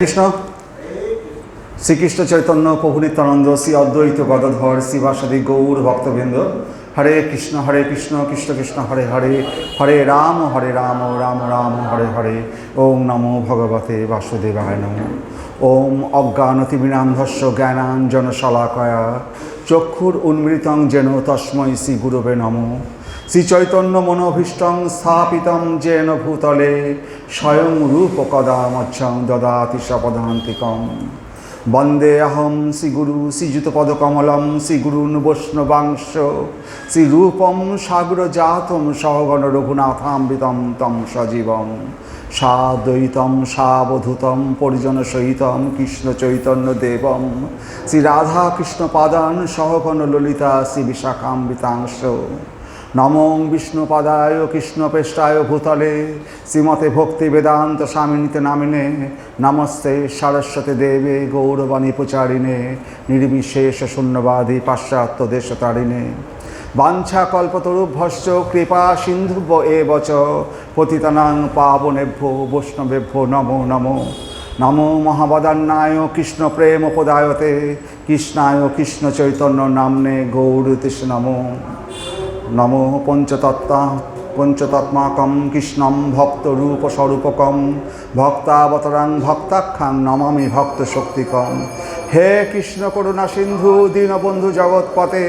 কৃষ্ণ শ্রীকৃষ্ণ চৈতন্য প্রভু নিত্যানন্দ শ্রী অদ্বৈত গদাধর শিবাসাদি গৌর ভক্তবৃন্দ। হরে কৃষ্ণ কৃষ্ণ কৃষ্ণ হরে হরে, হরে রাম রাম রাম হরে হরে। ওম নমো ভগবতে বাসুদেবায় নমঃ। ওম অজ্ঞানতিমিরান্ধস্য জ্ঞানাঞ্জনশলাকয়া চক্ষুর উন্মৃতং যেন তস্मै শ্রী গুরবে নমঃ। শ্রীচৈতন্য মনোভীষ্টং স্থাপিতং যেন ভূতলে স্বয়ং রূপ কদা মচ্ছং দদাতি সপদান্তিকম। বন্দে অহম শ্রীগুরু শ্রীযুতপদকমলম শ্রীগুরুন বৈষ্ণবাংশ শ্রীরূপম সাগরজাতম সহগণ রঘুনাথামৃতম তম সজীবম সাদ্বৈতম সাবধূতম পরিজনসহিতম কৃষ্ণ চৈতন্য দেবম শ্রী রাধা কৃষ্ণ পাদান সহগণ ললিতা শ্রী বিশাখামৃতাংশ। নমো বিষ্ণুপাদায় কৃষ্ণপৃষ্ঠায় ভূতলে শ্রীমতে ভক্তি বেদান্ত স্বামিনীতে নামিনে নমস্তে সরস্বতী দেবে গৌরবাণী প্রচারিণে নির্বিশেষ শূন্যবাদী পাশ্চাত্য দেশতারিণে। বাঞ্ছা কল্পতরুভ্যশ্চ কৃপা সিন্ধুভ্য এব চ পতিতানাং পাবনেভ্যো বৈষ্ণবেভ্যো নমো নমো। নমো মহাবদান্নায় কৃষ্ণ প্রেম প্রদায়তে কৃষ্ণায় কৃষ্ণ চৈতন্য নাম্নে গৌরীতিষ্ঠ নমো। নমো পঞ্চতত্মাকম কৃষ্ণম ভক্তরূপস্বরূপকম ভক্তাবতরাং ভক্তাখ্যাং নমামি ভক্তশক্তিকম। হে কৃষ্ণ করুণা সিন্ধু দীনবন্ধু জগৎপতে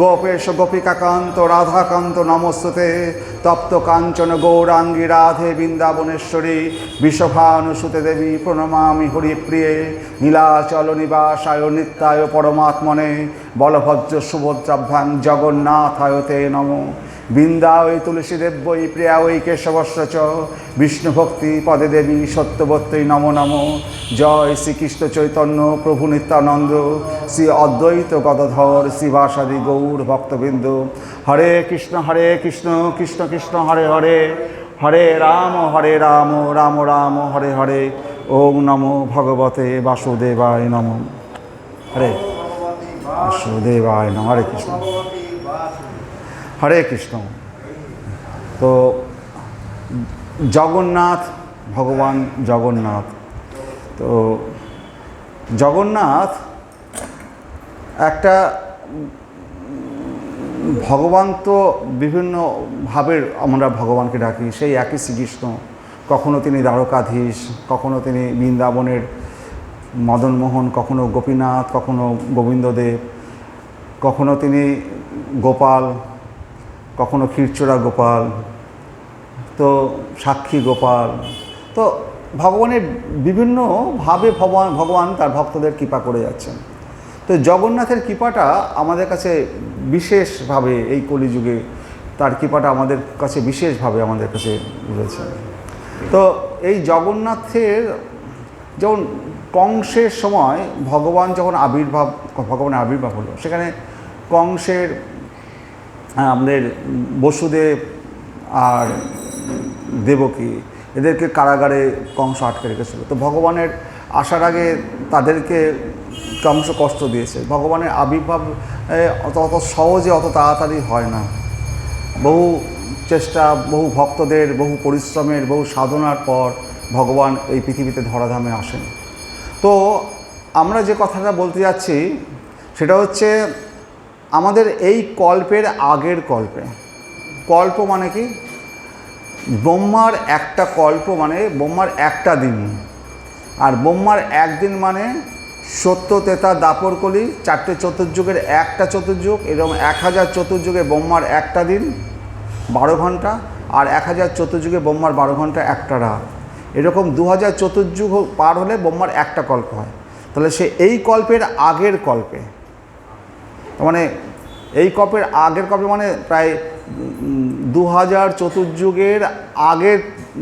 গোপেশ গোপিকাকান্ত রাধাকান্ত নমস্তুতে। তপ্ত কাঞ্চন গৌরাঙ্গী রাধে বৃন্দাবনেশ্বরী বিষভানুসুতে দেবী প্রণমামি হরিপ্রিয়ে। নীলাচল নিবাসায় নিত্যায় পরমাত্মনে বলভদ্র সুভদ্রাভ্যাং জগন্নাথায় তে নমঃ। বৃন্দাবৈ তুলসীদেব্যৈ প্রিয়াবৈ কেশবস্য চ বিষ্ণুভক্তি পদে দেবী সত্যবত্যৈ নমো নমঃ। জয় শ্রীকৃষ্ণ চৈতন্য প্রভু নিত্যানন্দ শ্রী অদ্বৈত গদাধর শিবাসাদি গৌর ভক্তবৃন্দ। হরে কৃষ্ণ কৃষ্ণ কৃষ্ণ হরে হরে, হরে রাম রাম রাম হরে হরে। ওম নমো ভগবতে বাসুদেবায় নমঃ। হরে বাসুদেবায় নমঃ। হরে কৃষ্ণ হরে কৃষ্ণ। তো জগন্নাথ, ভগবান জগন্নাথ, তো জগন্নাথ একটা ভগবান। তো বিভিন্নভাবে আমরা ভগবানকে ডাকি, সেই একই শ্রীকৃষ্ণ। কখনো তিনি দ্বারকাধীশ, কখনো তিনি বৃন্দাবনের মদনমোহন, কখনো গোপীনাথ, কখনো গোবিন্দদেব, কখনো তিনি গোপাল, কখনো ক্ষীরচোরা গোপাল, তো সাক্ষী গোপাল। তো ভগবানের বিভিন্নভাবে ভগবান তার ভক্তদের কৃপা করে যাচ্ছেন। তো জগন্নাথের কৃপাটা আমাদের কাছে বিশেষভাবে এই কলিযুগে তার কৃপাটা আমাদের কাছে বিশেষভাবে আমাদের কাছে রয়েছে। তো এই জগন্নাথের যেমন কংসের সময় ভগবানের আবির্ভাব হলো, সেখানে কংসের আমাদের বসুদেব আর দেবকী এদেরকে কারাগারে কংস আটকে রেখেছিল। তো ভগবানের আসার আগে তাদেরকে কংস কষ্ট দিয়েছে। ভগবানের আবির্ভাব অত সহজে অত তাড়াতাড়ি হয় না। বহু চেষ্টা, বহু ভক্তদের বহু পরিশ্রমের, বহু সাধনার পর ভগবান এই পৃথিবীতে ধরাধামে আসেন। তো আমরা যে কথাটা বলতে যাচ্ছি সেটা হচ্ছে আমাদের এই কল্পের আগের কল্প মানে কি? ব্রহ্মার একটা কল্প মানে ব্রহ্মার একটা দিন, আর ব্রহ্মার একদিন মানে সত্য তেতা দাপর কলি, চারটে চতুর্যুগের একটা চতুর্যুগ। এরকম 1000 চতুর্যুগে ব্রহ্মার একটা দিন 12 ঘন্টা, আর 1000 চতুর্যুগে ব্রহ্মার 12 ঘন্টা একটা রাত। এরকম 2000 চতুর্যুগ পার হলে ব্রহ্মার একটা কল্প হয়। তাহলে সে এই কল্পের আগের কল্পে, মানে এই কল্পের আগের কল্পে মানে প্রায় 2000 চতুর্যুগের আগের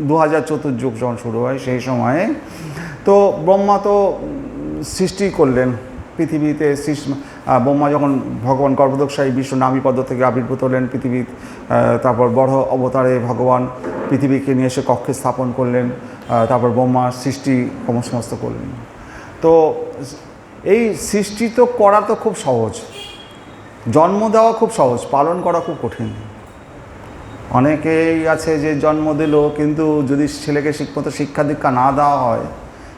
2000 চতুর্যুগ যখন শুরু হয় সেই সময়ে তো ব্রহ্মা তো সৃষ্টি করলেন পৃথিবীতে। ব্রহ্মা যখন ভগবান গর্ভদোক্ষায়ী বিশ্ব নামীপদ থেকে আবির্ভূত হলেন পৃথিবী, তারপর বড় অবতারে ভগবান পৃথিবীকে নিয়ে এসে কক্ষে স্থাপন করলেন, তারপর ব্রহ্মা সৃষ্টি সমস্ত করলেন। তো এই সৃষ্টি তো করা তো খুব সহজ, জন্ম দেওয়া খুব সহজ, পালন করা খুব কঠিন। অনেকেই আছে যে জন্ম দিল, কিন্তু যদি ছেলেকে ঠিকমতো শিক্ষা দীক্ষা না দেওয়া হয়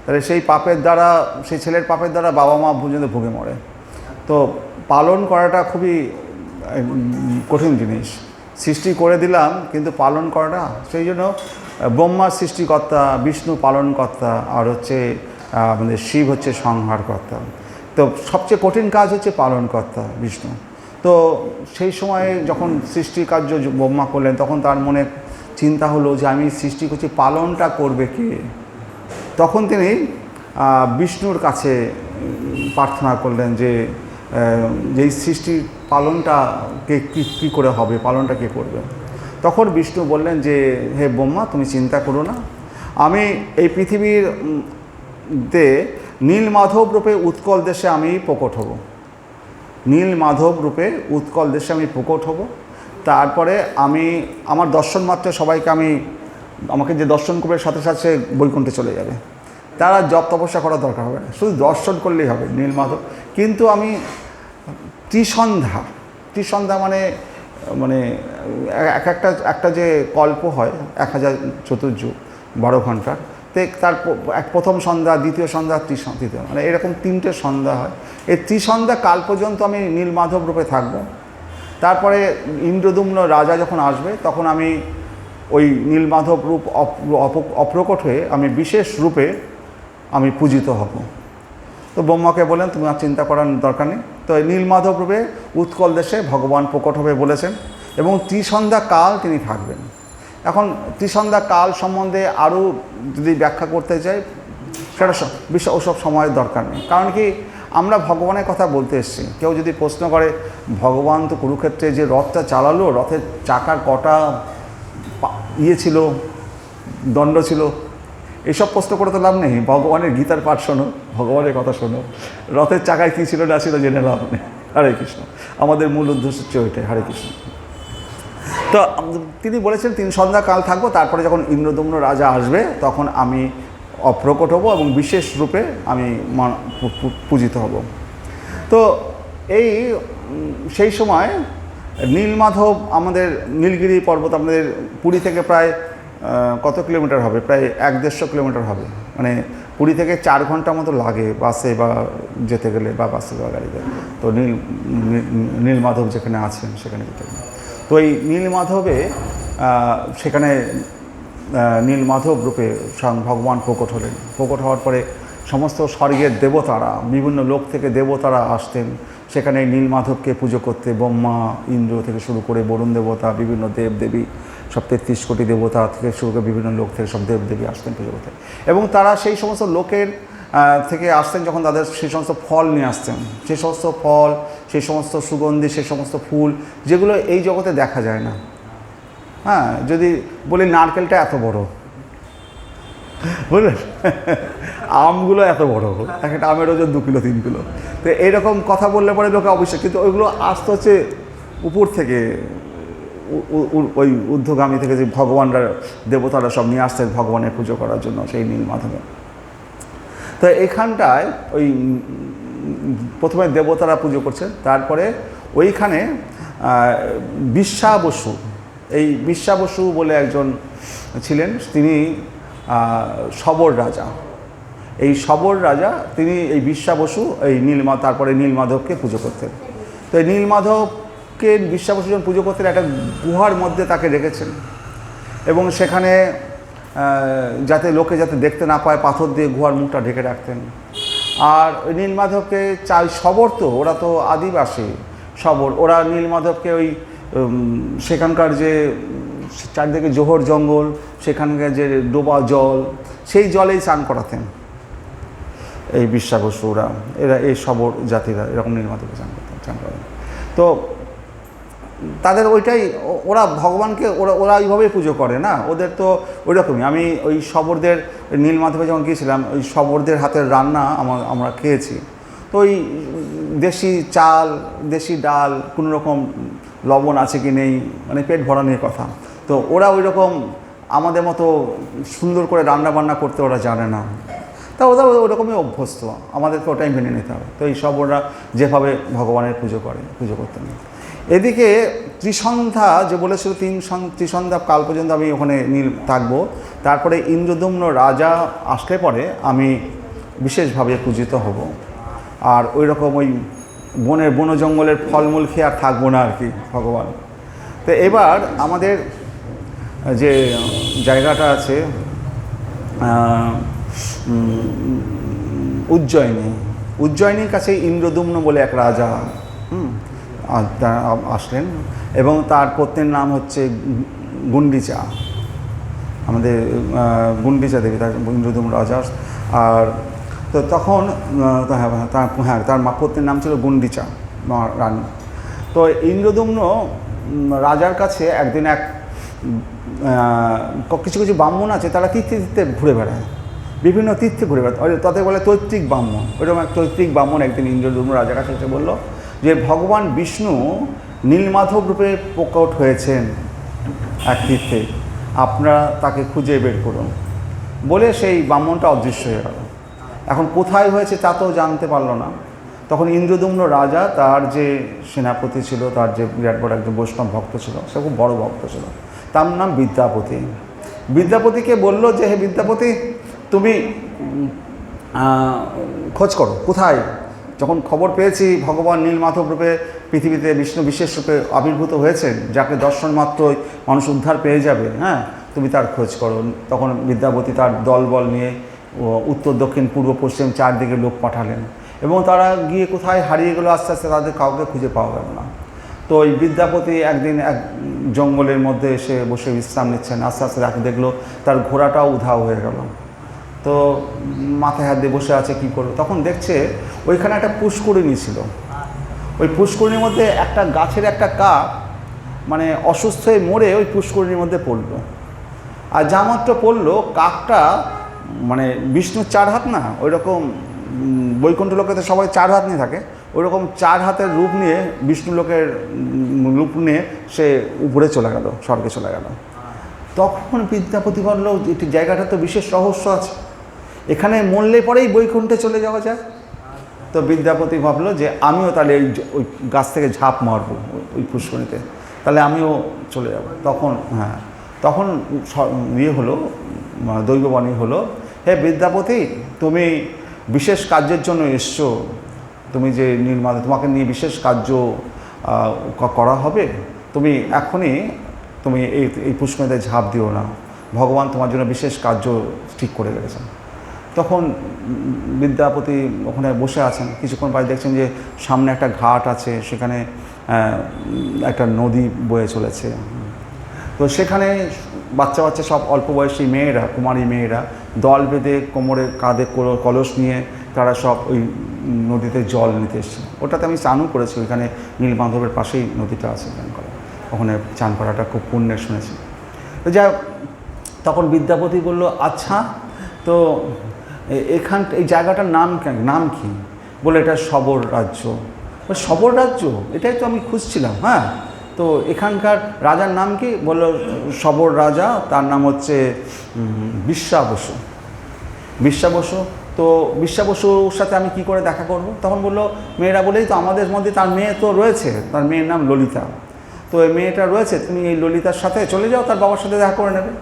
তাহলে সেই পাপের দ্বারা, সেই ছেলের পাপের দ্বারা বাবা মা পর্যন্ত ভুগে মরে। তো পালন করাটা খুবই কঠিন জিনিস। সৃষ্টি করে দিলাম কিন্তু পালন করাটা, সেই জন্য ব্রহ্মার সৃষ্টিকর্তা, বিষ্ণু পালনকর্তা, আর হচ্ছে আমাদের শিব হচ্ছে সংহারকর্তা। তো সবচেয়ে কঠিন কাজ হচ্ছে পালনকর্তা বিষ্ণু। তো সেই সময়ে যখন সৃষ্টি কার্য ব্রহ্মা করলেন, তখন তার মনে চিন্তা হলো যে আমি সৃষ্টি করছি, পালনটা করবে কে? তখন তিনি বিষ্ণুর কাছে প্রার্থনা করলেন যে যেই সৃষ্টির পালনটা কী করে হবে, পালনটা কে করবে? তখন বিষ্ণু বললেন যে হে ব্রহ্মা, তুমি চিন্তা করো না, আমি এই পৃথিবীতে নীলমাধব রূপে উৎকল দেশে আমি প্রকট হব। নীলমাধব রূপে উৎকল দেশে আমি প্রকট হব। তারপরে আমি আমার দর্শন মাত্র সবাইকে আমাকে যে দর্শন করবে সাথে সাথে বৈকুণ্ঠে চলে যাবে। তারা জপ তপস্যা করার দরকার হবে না, শুধু দর্শন করলেই হবে নীলমাধব। কিন্তু আমি ত্রিসন্ধ্যা মানে মানে একটা যে কল্প হয় 1000 চতুর্যুগ 12 ঘন্টার, তার প্রথম সন্ধ্যা, দ্বিতীয় সন্ধ্যা, তৃতীয়, মানে এরকম 3টে সন্ধ্যা হয়। এই ত্রিসন্ধ্যা কাল পর্যন্ত আমি নীলমাধব রূপে থাকব। তারপরে ইন্দ্রদুম্ন রাজা যখন আসবে, তখন আমি ওই নীলমাধব রূপ অপ্রকট হয়ে আমি বিশেষ রূপে আমি পূজিত হব। তো ব্রহ্মাকে বলেন তুমি আর চিন্তা করার দরকার নেই। তো এই নীলমাধব রূপে উৎকল দেশে ভগবান প্রকট হবে বলেছেন, এবং ত্রিসন্ধ্যা কাল তিনি থাকবেন। এখন ত্রিসন্ধ্যা কাল সম্বন্ধে আরও যদি ব্যাখ্যা করতে চাই, সেটা ওসব সময়ের দরকার নেই। কারণ কি, আমরা ভগবানের কথা বলতে এসেছি। কেউ যদি প্রশ্ন করে ভগবান তো কুরুক্ষেত্রে যে রথটা চালালো, রথের চাকার কটা ছিল, দণ্ড ছিল, এইসব প্রশ্ন করে তো লাভ নেই। ভগবানের গীতার পাঠ শোনো, ভগবানের কথা শোনো, রথের চাকায় কী ছিল না ছিল জেনে লাভ নেই। হরে কৃষ্ণ, আমাদের মূল উদ্দেশ্য হচ্ছে ওইটাই। হরে কৃষ্ণ। তো তিনি বলেছেন 3 সন্ধ্যা কাল থাকবো, তারপরে যখন ইন্দ্রদম্ন রাজা আসবে তখন আমি অপ্রকট হব এবং বিশেষ রূপে আমি পূজিত হব। তো সেই সময় নীলমাধব, আমাদের নীলগিরি পর্বত আমাদের পুরী থেকে প্রায় কত কিলোমিটার হবে, প্রায় 150 কিলোমিটার হবে। মানে পুরী থেকে 4 ঘন্টা মতো লাগে বাসে বা যেতে গেলে, বা বাসে বা গাড়িতে। তো নীলমাধব যেখানে আছেন সেখানে যেতে গেলে, তো এই নীলমাধবে সেখানে নীলমাধব রূপে স্বয়ং ভগবান প্রকট হলেন। প্রকট হওয়ার পরে সমস্ত স্বর্গের দেবতারা, বিভিন্ন লোক থেকে দেবতারা আসতেন সেখানে নীলমাধবকে পুজো করতে। ব্রহ্মা, ইন্দ্র থেকে শুরু করে বরুণ দেবতা, বিভিন্ন দেবদেবী, সব 33 কোটি দেবতা থেকে শুরু করে বিভিন্ন লোক থেকে সব দেবদেবী আসতেন পুজো করতে। এবং তারা সেই সমস্ত লোকের থেকে আসতেন যখন তাদের সেই সমস্ত ফল নিয়ে আসতেন, সেই সমস্ত ফল, সেই সমস্ত সুগন্ধি, সেই সমস্ত ফুল যেগুলো এই জগতে দেখা যায় না। হ্যাঁ, যদি বলি নারকেলটা এত বড়, বুঝলেন, আমগুলো এত বড়, একটা আমের ওজন 2 কিলো 3 কিলো। তো এইরকম কথা বললে পরে লোকে অবশ্যই, কিন্তু ওইগুলো আসতে হচ্ছে উপর থেকে, ওই ঊর্ধ্বগামী থেকে, যে ভগবানরা, দেবতারা সব নিয়ে আসতেন ভগবানের পুজো করার জন্য সেই নীলমাধবে। তো এখানটায় ওই প্রথমে দেবতারা পুজো করছেন, তারপরে ওইখানে বিশ্বাবসু, এই বিশ্বাবসু বলে একজন ছিলেন, তিনি শবর রাজা। এই শবর রাজা তিনি এই বিশ্বাবসু এই তারপরে নীলমাধবকে পুজো করতেন। তো এই নীলমাধবকে বিশ্বাবসু যখন পুজো করতেন, একটা গুহার মধ্যে তাকে রেখেছেন, এবং সেখানে যাতে লোকে যাতে দেখতে না পায় পাথর দিয়ে গুহার মুখটা ঢেকে রাখতেন। আর ওই নীলমাধবকে শবর, তো ওরা তো আদিবাসী শবর, ওরা নীলমাধবকে ওই সেখানকার যে চারদিকে জোহর জঙ্গল, সেখানকার যে ডোবা জল, সেই জলেই স্নান করাতেন এই বিশ্বাবসুরা। এই শবর জাতিরা এরকম নীলমাধবকে স্নান করাতেন। তো তাদের ওইটাই, ওরা ভগবানকে ওরা ওইভাবেই পুজো করে না, ওদের তো ওই রকমই। আমি ওই শবরদের নীলমাধবে যখন গিয়েছিলাম, ওই শবরদের হাতের রান্না আমরা খেয়েছি। তো ওই দেশি চাল, দেশি ডাল, কোনো রকম লবণ আছে কি নেই, মানে পেট ভরা নিয়ে কথা। তো ওরা ওই রকম আমাদের মতো সুন্দর করে রান্না বান্না করতে ওরা জানে না, তা ওরা ওরকমই অভ্যস্ত, আমাদেরকে ওটাই মেনে নিতে হবে। তো এই সব ওরা যেভাবে ভগবানের পুজো করতেন। এদিকে ত্রিসন্ধ্যা যে বলেছিল, 3 কাল পর্যন্ত আমি ওখানে থাকবো। তারপরে ইন্দ্রদুম্ন রাজা আসলে পরে আমি বিশেষভাবে পূজিত হব, আর ওই রকম ওই বন জঙ্গলের ফলমূল খেয়ে আর থাকবো না আর কি ভগবান। তো এবার আমাদের যে জায়গাটা আছে উজ্জয়িনীর কাছে ইন্দ্রদুম্ন বলে এক রাজা আসলেন, এবং তার পত্নীর নাম হচ্ছে গুন্ডিচা, আমাদের গুন্ডিচা দেবী, তার ইন্দ্রদুম্ন রাজা। আর তো তখন তার পত্নীর নাম ছিল গুন্ডিচা রানী। তো ইন্দ্রদুম্ন রাজার কাছে একদিন কিছু কিছু ব্রাহ্মণ আছে, তারা তীর্থে ঘুরে বেড়ায়, বিভিন্ন তীর্থে ঘুরে বেড়ায়, তাতে বলে তৈত্রিক ব্রাহ্মণ। ওইরকম এক তৈত্রিক ব্রাহ্মণ একদিন ইন্দ্রদুম্ন রাজার কাছে এসে বলল যে ভগবান বিষ্ণু নীলমাধব রূপে প্রকট হয়েছেন এক তীর্থে, আপনারা তাকে খুঁজে বের করুন। বলে সেই ব্রাহ্মণটা অদৃশ্য হয়ে গেল। এখন কোথায় হয়েছে তা তো জানতে পারলো না। তখন ইন্দ্রদুম্ন রাজা, তার যে সেনাপতি ছিল, তার যে বিরাট বড় একজন বৈষ্ণব ভক্ত ছিল, সে খুব বড় ভক্ত ছিল, তার নাম বিদ্যাপতি। বিদ্যাপতিকে বলল যে হে বিদ্যাপতি, তুমি খোঁজ করো কোথায়, যখন খবর পেয়েছি ভগবান নীলমাধব রূপে পৃথিবীতে বিষ্ণু বিশেষ রূপে আবির্ভূত হয়েছেন, যাকে দর্শন মাত্রই মানুষ উদ্ধার পেয়ে যাবে, হ্যাঁ, তুমি তার খোঁজ করো। তখন বিদ্যাপতি তার দলবল নিয়ে উত্তর দক্ষিণ পূর্ব পশ্চিম চারদিকে লোক পাঠালেন, এবং তারা গিয়ে কোথায় হারিয়ে গেলো, আস্তে আস্তে তাদের কাউকে খুঁজে পাওয়া গেল না। তো ওই বিদ্যাপতি একদিন এক জঙ্গলের মধ্যে এসে বসে বিশ্রাম নিচ্ছেন, আস্তে আস্তে তাকে দেখলো তার ঘোড়াটাও উধাও হয়ে গেল। তো মাথায় হাত দিয়ে বসে আছে, কী করলো, তখন দেখছে ওইখানে একটা পুষ্করিণী ছিল। ওই পুষ্করিণীর মধ্যে একটা গাছের একটা কাক মানে অসুস্থ হয়ে মরে ওই পুষ্করিণীর মধ্যে পড়লো। আর যা মাত্র পড়লো, কাকটা মানে বিষ্ণুর 4 হাত না, ওই রকম বৈকুণ্ঠ লোকেতে সবাই 4 হাত নিয়ে থাকে, ওই রকম 4 হাতের রূপ নিয়ে, বিষ্ণু লোকের রূপ নিয়ে সে উপরে চলে গেল, স্বর্গে চলে গেল। তখন বিদ্যাপতি বলল যে জায়গাটা তো বিশেষ রহস্য আছে, এখানে মরলে পরেই বৈকুণ্ঠে চলে যাওয়া যায়। তো বিদ্যাপতি ভাবলো যে আমিও তাহলে ওই গাছ থেকে ঝাঁপ মারবো ওই পুষ্করিণীতে, তাহলে আমিও চলে যাব। তখন হলো, দৈববাণী হলো, হে বিদ্যাপতি, তুমি বিশেষ কার্যের জন্য এসছো, তুমি যে নীলমাধব, তোমাকে নিয়ে বিশেষ কার্য করা হবে, তুমি এখনই তুমি এই পুষ্করিণীতে ঝাঁপ দিও না, ভগবান তোমার জন্য বিশেষ কার্য ঠিক করে রেখেছেন। তখন বিদ্যাপতি ওখানে বসে আছেন, কিছুক্ষণ পরে দেখছেন যে সামনে একটা ঘাট আছে, সেখানে একটা নদী বয়ে চলেছে। তো সেখানে বাচ্চা বাচ্চা সব অল্প বয়সী মেয়েরা, কুমারী মেয়েরা দল বেঁধে কোমরে কাঁধে কলস নিয়ে তারা সব ওই নদীতে জল নিতে এসছে। ওটাতে আমি চানও করেছি, ওইখানে নীলমাধবের পাশেই নদীটা আছে, ওখানে চান করাটা খুব পুণ্যের শুনেছি। তো যাই হোক, তখন বিদ্যাপতি বলল, আচ্ছা তো এই জায়গাটার নাম কি? বলে এটা শবর রাজ্য। শবর রাজ্য, এটাই তো আমি খুঁজছিলাম। হ্যাঁ, তো এখানকার রাজার নাম কি? বলল শবর রাজা, তার নাম হচ্ছে বিশ্বাবসু। বিশ্বাবসু, তো বিশ্বাবসুর সাথে আমি কি করে দেখা করব? তখন বললো, মেয়েরা বলেই তো আমাদের মধ্যে তার মেয়ে তো রয়েছে, তার মেয়ের নাম ললিতা, তো এই মেয়েটা রয়েছে, তুমি এই ললিতার সাথে চলে যাও, তার বাবার সাথে দেখা করে নেবে।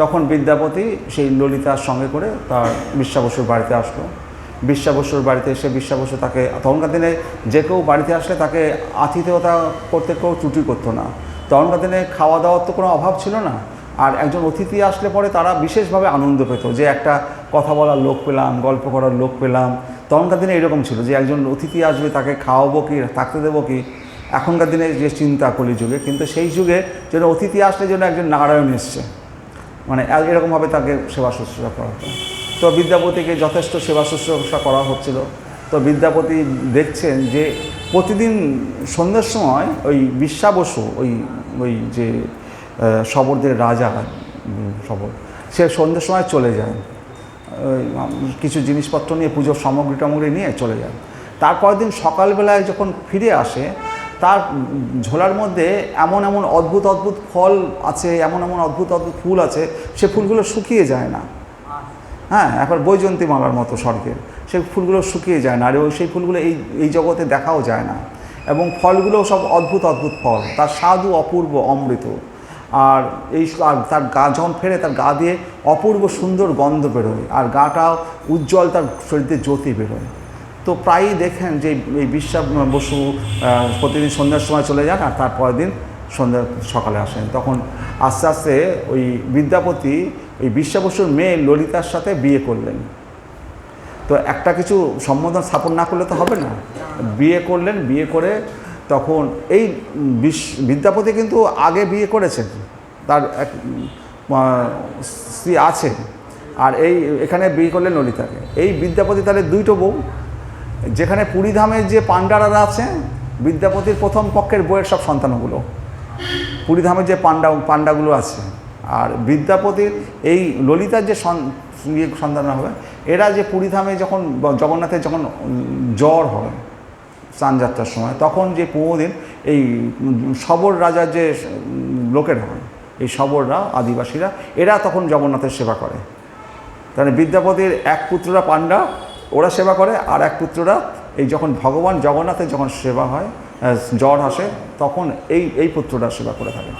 তখন বিদ্যাপতি সেই ললিতার সঙ্গে করে তার বিশ্বাবসুর বাড়িতে আসলো। বিশ্বাবসুর বাড়িতে এসে বিশ্বাবসু তাকে, তখনকার দিনে যে কেউ বাড়িতে আসলে তাকে আতিথেয়তা করতে কেউ ত্রুটি করতো না। তখনকার দিনে খাওয়া দাওয়ার তো কোনো অভাব ছিল না, আর একজন অতিথি আসলে পরে তারা বিশেষভাবে আনন্দ পেত যে একটা কথা বলার লোক পেলাম, গল্প করার লোক পেলাম। তখনকার দিনে এরকম ছিল যে একজন অতিথি আসবে, তাকে খাওয়াবো কি, থাকতে দেবো কি। এখনকার দিনে যে চিন্তা কলিযুগে, কিন্তু সেই যুগে যেন অতিথি আসলে যেন একজন নারায়ণ এসছে, মানে এরকমভাবে তাকে সেবা শুশ্রূষা করা হতো। তো বিদ্যাপতিকে যথেষ্ট সেবা শুশ্রূষা করা হচ্ছিল। তো বিদ্যাপতি দেখছেন যে প্রতিদিন সন্ধ্যার সময় ওই বিশ্বাবসু, ওই যে শবরদের রাজা শবর, সে সন্ধ্যের সময় চলে যায়, কিছু জিনিসপত্র নিয়ে, পুজোর সামগ্রী নিয়ে চলে যায়। তারপরের দিন সকালবেলায় যখন ফিরে আসে, তার ঝোলার মধ্যে এমন এমন অদ্ভুত অদ্ভুত ফল আছে, এমন এমন অদ্ভুত অদ্ভুত ফুল আছে, সে ফুলগুলো শুকিয়ে যায় না। হ্যাঁ, এখন বৈজয়ন্তী মালার মতো স্বর্গের, সেই ফুলগুলো শুকিয়ে যায় না, আর সেই ফুলগুলো এই জগতে দেখাও যায় না। এবং ফলগুলো সব অদ্ভুত অদ্ভুত ফল, তার স্বাদু অপূর্ব অমৃত। আর আর তার গা যখন ফেরে তার গা দিয়ে অপূর্ব সুন্দর গন্ধ বেরোয়, আর গাটাও উজ্জ্বল, তার শরীরে জ্যোতি বেরোয়। তো প্রায়ই দেখেন যে এই বিশ্বা বসু প্রতিদিন সন্ধ্যার সময় চলে যান, আর তারপরের দিন সকালে আসেন। তখন আস্তে আস্তে ওই বিদ্যাপতি ওই বিশ্বা বসুর মেয়ে ললিতার সাথে বিয়ে করলেন। তো একটা কিছু সম্বোধন স্থাপন না করলে তো হবে না, বিয়ে করলেন। বিয়ে করে তখন এই বিদ্যাপতি কিন্তু আগে বিয়ে করেছেন, তার এক স্ত্রী আছে, আর এখানে বিয়ে করলেন ললিতাকে। এই বিদ্যাপতি তাহলে দুইটো বউ। যেখানে পুরীধামের যে পাণ্ডারা আছে, বিদ্যাপতির প্রথম পক্ষের বইয়ের সব সন্তানগুলো পুরীধামের যে পাণ্ডাগুলো আছে, আর বিদ্যাপতির এই ললিতার যে সন্তান হবে, এরা যে পুরীধামে যখন জগন্নাথের যখন জ্বর হয় স্নানযাত্রার সময়, তখন যে 15 দিন এই শবর রাজার যে লোকেরা হয়, এই শবররা আদিবাসীরা, এরা তখন জগন্নাথের সেবা করে। তাহলে বিদ্যাপতির এক পুত্ররা পাণ্ডা, ওরা সেবা করে, আর এক পুত্ররা এই যখন ভগবান জগন্নাথের যখন সেবা হয়, জ্বর আসে, তখন এই পুত্ররা সেবা করে থাকে।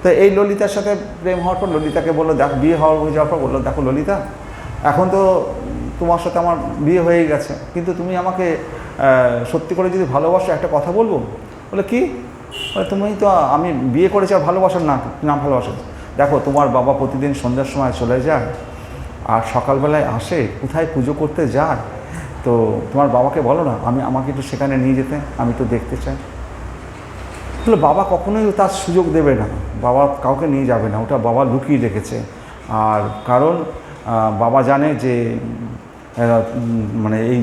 তো এই ললিতার সাথে প্রেম হওয়ার পর ললিতাকে বললো, দেখ বিয়ে হয়ে যাওয়ার পর বললো, দেখো ললিতা, এখন তো তোমার সাথে আমার বিয়ে হয়ে গেছে, কিন্তু তুমি আমাকে সত্যি করে যদি ভালোবাসো একটা কথা বলবো। বলে কি? বলে তুমি তো, আমি বিয়ে করেছি আর ভালোবাসার না ভালোবাসো। দেখো তোমার বাবা প্রতিদিন সন্ধ্যার সময় চলে যায়, আর সকালবেলায় আসে, কোথায় পুজো করতে যায়, তো তোমার বাবাকে বলো না আমাকে একটু সেখানে নিয়ে যেতে, আমি একটু দেখতে চাই। বলে বাবা কখনোই তার সুযোগ দেবে না, বাবা কাউকে নিয়ে যাবে না, ওটা বাবা লুকিয়ে রেখেছে। আর কারণ বাবা জানে যে মানে এই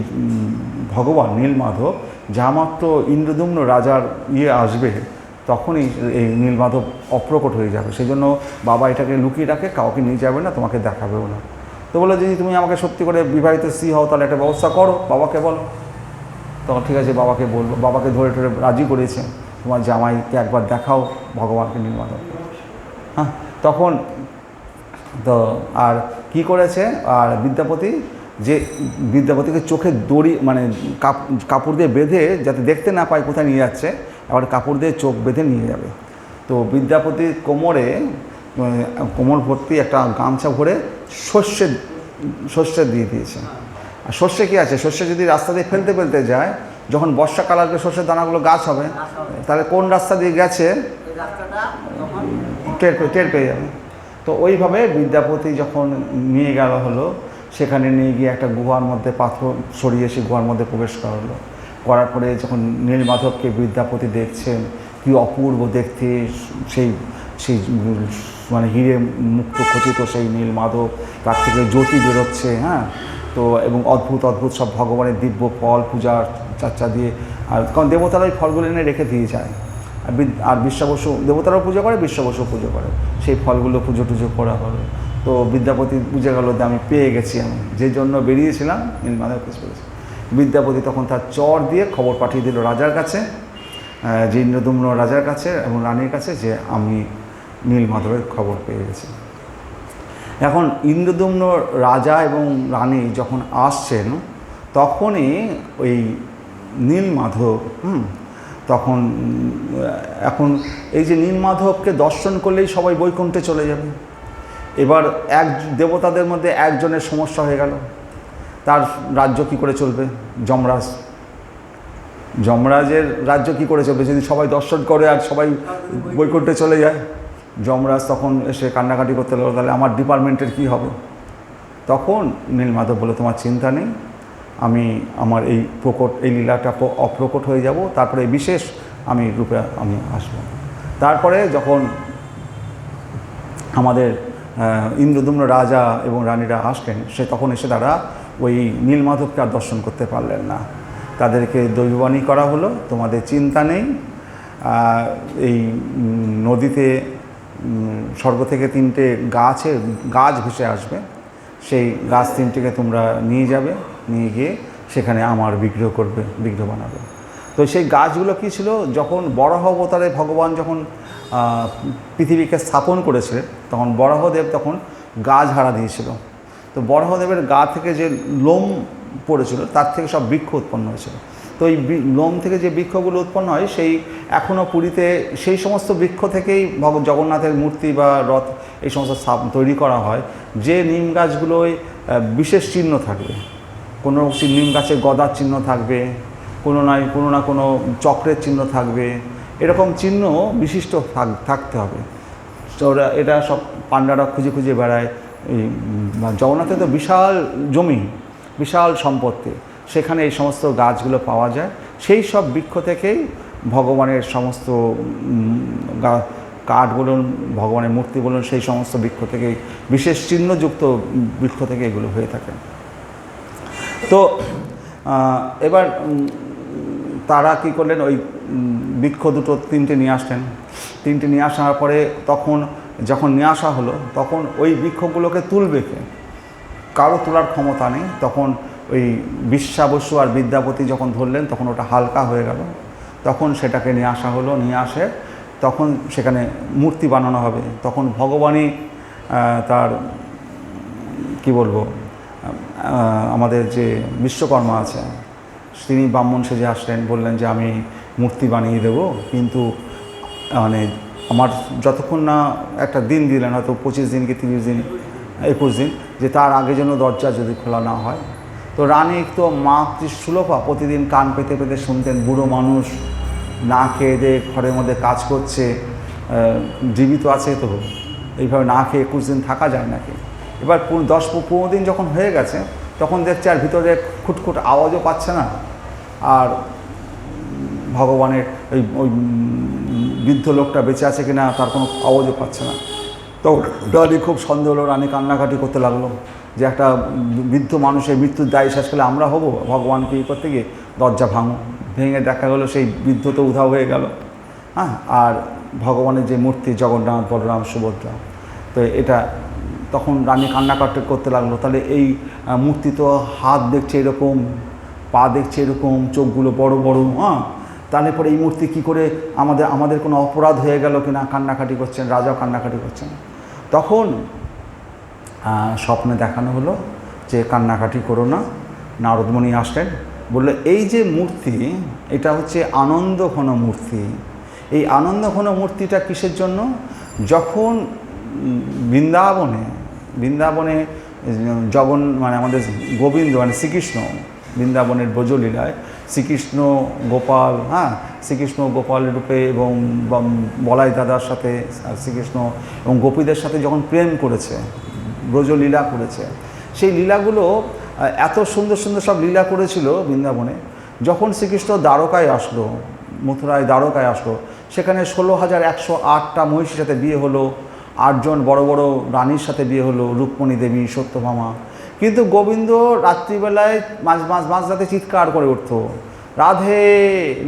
ভগবান নীলমাধব যা মাত্র ইন্দ্রদুম্ন রাজার আসবে, তখনই এই নীলমাধব অপ্রকট হয়ে যাবে। সেই জন্য বাবা এটাকে লুকিয়ে রাখে, কাউকে নিয়ে যাবে না, তোমাকে দেখাবেও না। তো বলে যদি তুমি আমাকে সত্যি করে বিবাহিত স্ত্রী হও, তাহলে একটা ব্যবস্থা করো, বাবাকে বলো। তখন ঠিক আছে, বাবাকে বলবো। বাবাকে ধরে রাজি করেছে, তোমার জামাইকে একবার দেখাও ভগবানকে, নীলমাধবকে। হ্যাঁ, তখন তো আর কি করেছে, আর বিদ্যাপতিকে চোখে দড়ি মানে কাপড় দিয়ে বেঁধে, যাতে দেখতে না পায় কোথায় নিয়ে যাচ্ছে, আবার কাপড় দিয়ে চোখ বেঁধে নিয়ে যাবে। তো বিদ্যাপতির কোমর ভর্তি একটা গামছা ভরে সর্ষে দিয়ে দিয়েছে। আর সর্ষে কী আছে, সর্ষে যদি রাস্তা দিয়ে ফেলতে যায়, যখন বর্ষাকাল আসবে সর্ষের দানাগুলো গাছ হবে, তাহলে কোন রাস্তা দিয়ে গেছে টের পেয়ে যাবে। তো ওইভাবে বিদ্যাপতি যখন নিয়ে গেল হলো, সেখানে নিয়ে গিয়ে একটা গুহার মধ্যে পাথর সরিয়ে সে গুহার মধ্যে প্রবেশ করালো। করার পরে যখন নীলমাধবকে বিদ্যাপতি দেখছেন, কি অপূর্ব দেখতে, সেই মানে হিরে মুক্ত খচিত সেই নীলমাধব, তার থেকে জ্যোতি বেরোচ্ছে। হ্যাঁ, তো এবং অদ্ভুত সব ভগবানের দিব্য ফল পূজার চর্চা দিয়ে, আর কারণ দেবতারা ওই ফলগুলো এনে রেখে দিয়ে যায়, আর বিশ্বাবসু দেবতারাও পুজো করে, বিশ্বাবসু পুজো করে, সেই ফলগুলো পুজো করা হলো। তো বিদ্যাপতি বুঝে গেল যে আমি পেয়ে গেছি, আমি যে জন্য বেরিয়েছিলাম নীলমাধব কিছু পেয়েছি। বিদ্যাপতি তখন তার চর দিয়ে খবর পাঠিয়ে দিল রাজার কাছে, যে ইন্দ্রদুম্ন রাজার কাছে এবং রানীর কাছে, যে আমি নীলমাধবের খবর পেয়ে গেছি। এখন ইন্দ্রদুম্ন রাজা এবং রানী যখন আসছেন, তখনই ওই নীলমাধব তখন এখন এই যে নীলমাধবকে দর্শন করলেই সবাই বৈকুণ্ঠে চলে যাবে। এবার দেবতাদের মধ্যে একজনের সমস্যা হয়ে গেল, তার রাজ্য কি করে চলবে? যমরাজের রাজ্য কি করে চলবে যদি সবাই দর্শন করে আর সবাই বৈকুণ্ঠে চলে যায়? যমরাজ তখন এসে কান্নাকাটি করতে লাগলো, তাহলে আমার ডিপার্টমেন্টের কি হবে? তখন নীলমাধব বলে, তোমার চিন্তা নেই, আমি আমার এই লীলাটা অপ্রকট হয়ে যাব, তারপরে বিশেষ রূপে আমি আসব। তারপরে যখন আমাদের ইন্দ্রদুম্ন রাজা এবং রানীরা আসলেন, তখন এসে তারা ওই নীলমাধবকে আর দর্শন করতে পারলেন না। তাদেরকে দৈববাণী করা হলো, তোমাদের চিন্তা নেই, এই নদীতে স্বর্গ থেকে 3টে গাছ ভেসে আসবে, সেই গাছ 3টিকে তোমরা নিয়ে যাবে, নিয়ে গিয়ে সেখানে আমার বিগ্রহ বানাবে। তো সেই গাছগুলো কী ছিল, যখন বরাহ অবতারে ভগবান যখন পৃথিবীকে স্থাপন করেছিলেন, তখন বরাহদেব তখন গা ঝাড়া দিয়েছিল। তো বরাহদেবের গা থেকে যে লোম পড়েছিল, তার থেকে সব বৃক্ষ উৎপন্ন হয়েছিল। তো এই লোম থেকে যে বৃক্ষগুলো উৎপন্ন হয় সেই এখনও পুরীতে সেই সমস্ত বৃক্ষ থেকেই জগন্নাথের মূর্তি বা রথ এই সমস্ত তৈরি করা হয়, যে নিম গাছগুলোয় বিশেষ চিহ্ন থাকবে, কোনো নিম গাছে গদার চিহ্ন থাকবে, কোনো না কোনো চক্রের চিহ্ন থাকবে, এরকম চিহ্ন বিশিষ্ট থাকতে হবে। তো এটা সব পাণ্ডারা খুঁজে খুঁজে বেড়ায়। এই জগন্নাথের তো বিশাল জমি, বিশাল সম্পত্তি, সেখানে এই সমস্ত গাছগুলো পাওয়া যায়। সেই সব বৃক্ষ থেকেই ভগবানের সমস্ত কাঠ বলুন, ভগবানের মূর্তি বলুন, সেই সমস্ত বৃক্ষ থেকেই, বিশেষ চিহ্নযুক্ত বৃক্ষ থেকে এগুলো হয়ে থাকে। তো এবার তারা কী করলেন, ওই বৃক্ষ তিনটে নিয়ে আসলেন। তিনটে নিয়ে আসার পরে তখন যখন নিয়ে আসা হলো, তখন ওই বৃক্ষগুলোকে তুলবে কে? কারো তোলার ক্ষমতা নেই। তখন ওই বিশ্বাবসু আর বিদ্যাপতি যখন ধরলেন, তখন ওটা হালকা হয়ে গেল। তখন সেটাকে নিয়ে আসা হলো, নিয়ে আসে তখন সেখানে মূর্তি বানানো হবে। তখন ভগবানই তার কি বলবো, আমাদের যে বিশ্বকর্মা আছে, তিনি ব্রাহ্মণ সেজে আসলেন, বললেন যে আমি মূর্তি বানিয়ে দেবো, কিন্তু মানে আমার যতক্ষণ না একটা দিন দিলেন, হয়তো 25 দিন কি 30 দিন 21 দিন, যে তার আগে যেন দরজা যদি খোলা না হয়। তো রানী তো মাতৃসুলভা, প্রতিদিন কান পেতে পেতে শুনতেন, বুড়ো মানুষ না খেয়ে দিয়ে ঘরের মধ্যে কাজ করছে, জীবিত আছে, তো এইভাবে না খেয়ে 21 দিন থাকা যায় নাকি? এবার 10-15 দিন যখন হয়ে গেছে, তখন দেখছে আর ভিতরে খুটখুট আওয়াজও পাচ্ছে না, আর ভগবানের ওই বৃদ্ধ লোকটা বেঁচে আছে কিনা তার কোনো আওয়াজও পাচ্ছে না। তো রানী খুব সন্দেহ হলো, রানী কান্নাকাটি করতে লাগলো যে একটা বৃদ্ধ মানুষের মৃত্যুর দায় শেষ করলে আমরা হব? ভগবানকে ই করতে গিয়ে দরজা ভেঙে দেখা গেলো সেই বৃদ্ধ তো উধাও হয়ে গেল। হ্যাঁ, আর ভগবানের যে মূর্তি জগন্নাথ, বলরাম, সুভদ্রা, তো এটা তখন রানী কান্নাকাটি করতে লাগলো। তাহলে এই মূর্তি তো হাত দেখছে এরকম, পা দেখছে এরকম, চোখগুলো বড় বড়, হ্যাঁ, তাহলে পরে এই মূর্তি কী করে আমাদের কোনো অপরাধ হয়ে গেল কিনা, কান্নাকাটি করছেন, রাজাও কান্নাকাটি করছেন। তখন স্বপ্নে দেখানো হলো যে কান্নাকাটি করো না। নারদমণি আসলেন, বললো এই যে মূর্তি, এটা হচ্ছে আনন্দঘন মূর্তি। এই আনন্দঘন মূর্তিটা কিসের জন্য? যখন বৃন্দাবনে মানে আমাদের গোবিন্দ মানে শ্রীকৃষ্ণ বৃন্দাবনের ব্রজলীলায় শ্রীকৃষ্ণ গোপাল, হ্যাঁ, শ্রীকৃষ্ণ গোপাল রূপে এবং বলাই দাদার সাথে শ্রীকৃষ্ণ এবং গোপীদের সাথে যখন প্রেম করেছে, ব্রজলীলা করেছে, সেই লীলাগুলো এত সুন্দর সুন্দর সব লীলা করেছিল বৃন্দাবনে। যখন শ্রীকৃষ্ণ দ্বারকায় আসলো, মথুরায় দ্বারকায় আসলো, সেখানে 16,108টা মহিষীর সাথে বিয়ে হলো, 8 জন বড় বড় রানীর সাথে বিয়ে হলো, রুক্মিণী দেবী, সত্যভামা। কিন্তু গোবিন্দ রাত্রিবেলায় মাঝরাতে চিৎকার করে উঠত, রাধে,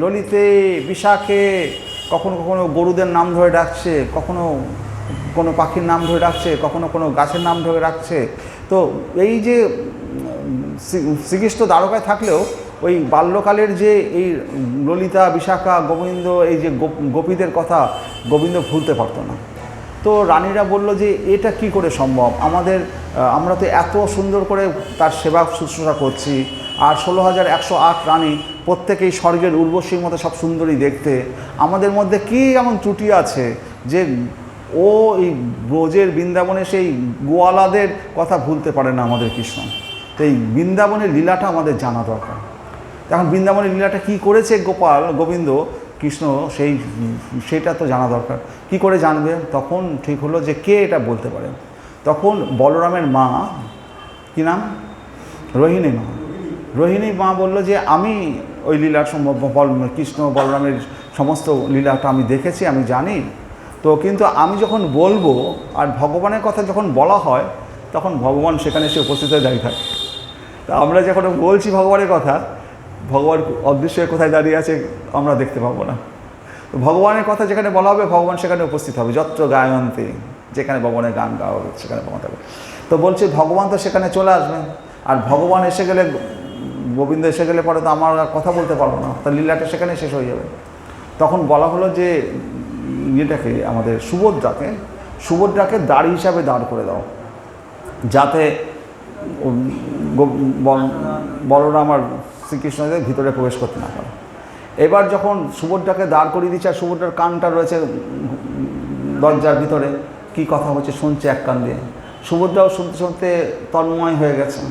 ললিতে, বিশাখে, কখনো কখনো গরুদের নাম ধরে ডাকছে, কখনো কোনো পাখির নাম ধরে ডাকছে, কখনো কোনো গাছের নাম ধরে ডাকছে। তো এই যে শ্রীকৃষ্ণ দ্বারকায় থাকলেও ওই বাল্যকালের যে এই ললিতা, বিশাখা, গোবিন্দ, এই যে গোপীদের কথা গোবিন্দ ভুলতে পারতো না। তো রানীরা বলল যে এটা কি করে সম্ভব, আমরা তো এত সুন্দর করে তার সেবা শুশ্রূষা করছি, আর 16,108 রানী প্রত্যেকেই স্বর্গের উর্বশীর মতো সব সুন্দরী দেখতে, আমাদের মধ্যে কি এমন ত্রুটি আছে যে ও এই ব্রজের বৃন্দাবনে সেই গোয়ালাদের কথা ভুলতে পারে না আমাদের কৃষ্ণ। তো এই বৃন্দাবনের লীলাটা আমাদের জানা দরকার। এখন বৃন্দাবনের লীলাটা কি করেছে গোবিন্দ কৃষ্ণ, সেইটা তো জানা দরকার। কি করে জানবে? তখন ঠিক হলো যে কে এটা বলতে পারে। তখন বলরামের মা, কি নাম, রোহিণী মা বলল যে আমি ওই লীলার কৃষ্ণ বলরামের সমস্ত লীলাটা আমি দেখেছি, আমি জানি। তো কিন্তু আমি যখন বলবো আর ভগবানের কথা যখন বলা হয়, তখন ভগবান সেখানে এসে উপস্থিত হয়ে দাঁড়িয়ে থাকে। তা আমরা যখন বলছি ভগবানের কথা, ভগবান অদৃশ্য কোথায় দাঁড়িয়ে আছে আমরা দেখতে পাবো না। তো ভগবানের কথা যেখানে বলা হবে, ভগবান সেখানে উপস্থিত হবে। যত্র গায়ন্তে, যেখানে ভগবানের গান গাওয়া হবে সেখানে ভগবান থাকবে। তো বলছে ভগবান তো সেখানে চলে আসবেন, আর ভগবান এসে গেলে, গোবিন্দ এসে গেলে পরে তো আমার আর কথা বলতে পারবো না, তার লীলাটা সেখানে শেষ হয়ে যাবে। তখন বলা হলো যে ইয়েটাকে, আমাদের সুভদ্রাকে দাড়ি হিসাবে দাঁড় করে দাও, যাতে বলরাম আর শ্রীকৃষ্ণদের ভিতরে প্রবেশ করতে না পারে। এবার যখন সুভদ্রাকে দাঁড় করিয়ে দিচ্ছে, আর সুভদ্রার কানটা রয়েছে দরজার ভিতরে, কি কথা হচ্ছে শুনছে এক কান দিয়ে। সুভদ্রাও শুনতে শুনতে তন্ময় হয়ে গেছে,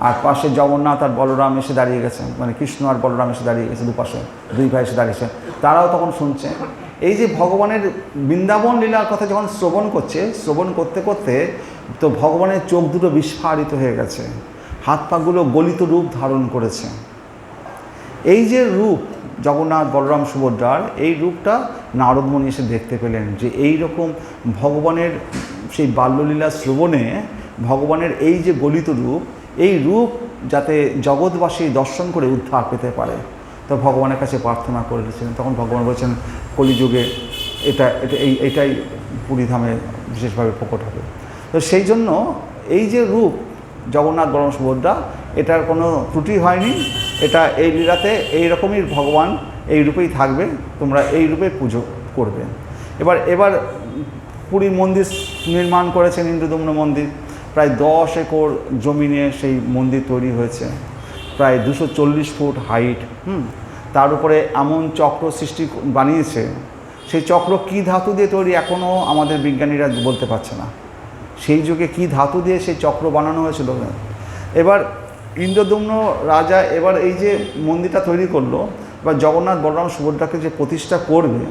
আর পাশে জগন্নাথ আর বলরাম এসে দাঁড়িয়ে গেছে, মানে কৃষ্ণ আর বলরাম এসে দাঁড়িয়ে গেছে, দুপাশে দুই ভাই এসে দাঁড়িয়েছে, তারাও তখন শুনছে। এই যে ভগবানের বৃন্দাবন লীলার কথা যখন শ্রবণ করছে, শ্রবণ করতে করতে তো ভগবানের চোখ দুটো বিস্ফারিত হয়ে গেছে, হাত পাগুলো গলিত রূপ ধারণ করেছে। এই যে রূপ জগন্নাথ বলরাম সুভদ্রার, এই রূপটা নারদমণি এসে দেখতে পেলেন যে এই রকম ভগবানের সেই বাল্যলীলা শ্রবণে ভগবানের এই যে গলিত রূপ, এই রূপ যাতে জগৎবাসী দর্শন করে উদ্ধার পেতে পারে, তো ভগবানের কাছে প্রার্থনা করেছিলেন। তখন ভগবান বলছেন কলিযুগে এইটাই পুরীধামে বিশেষভাবে প্রকট হবে। তো সেই জন্য এই যে রূপ জগন্নাথ বলরাম সুভদ্রা, এটার কোনো ত্রুটি হয়নি। এটা এই লীলাতে এইরকমই ভগবান এই রূপেই থাকবে, তোমরা এই রূপে পুজো করবে। এবার পুরীর মন্দির নির্মাণ করেছেন ইন্দ্রদম্ন মন্দির, প্রায় 10 একর জমি নিয়ে সেই মন্দির তৈরি হয়েছে, প্রায় 240 ফুট হাইট। তার উপরে এমন চক্র সৃষ্টি বানিয়েছে, সেই চক্র কী ধাতু দিয়ে তৈরি এখনও আমাদের বিজ্ঞানীরা বলতে পারছে না, সেই যুগে কী ধাতু দিয়ে সেই চক্র বানানো হয়েছিল। এবার ইন্দ্রদম্ন রাজা এবার এই যে মন্দিরটা তৈরি করলো, এবার জগন্নাথ বলরাম সুভদ্রাকে যে প্রতিষ্ঠা করবে,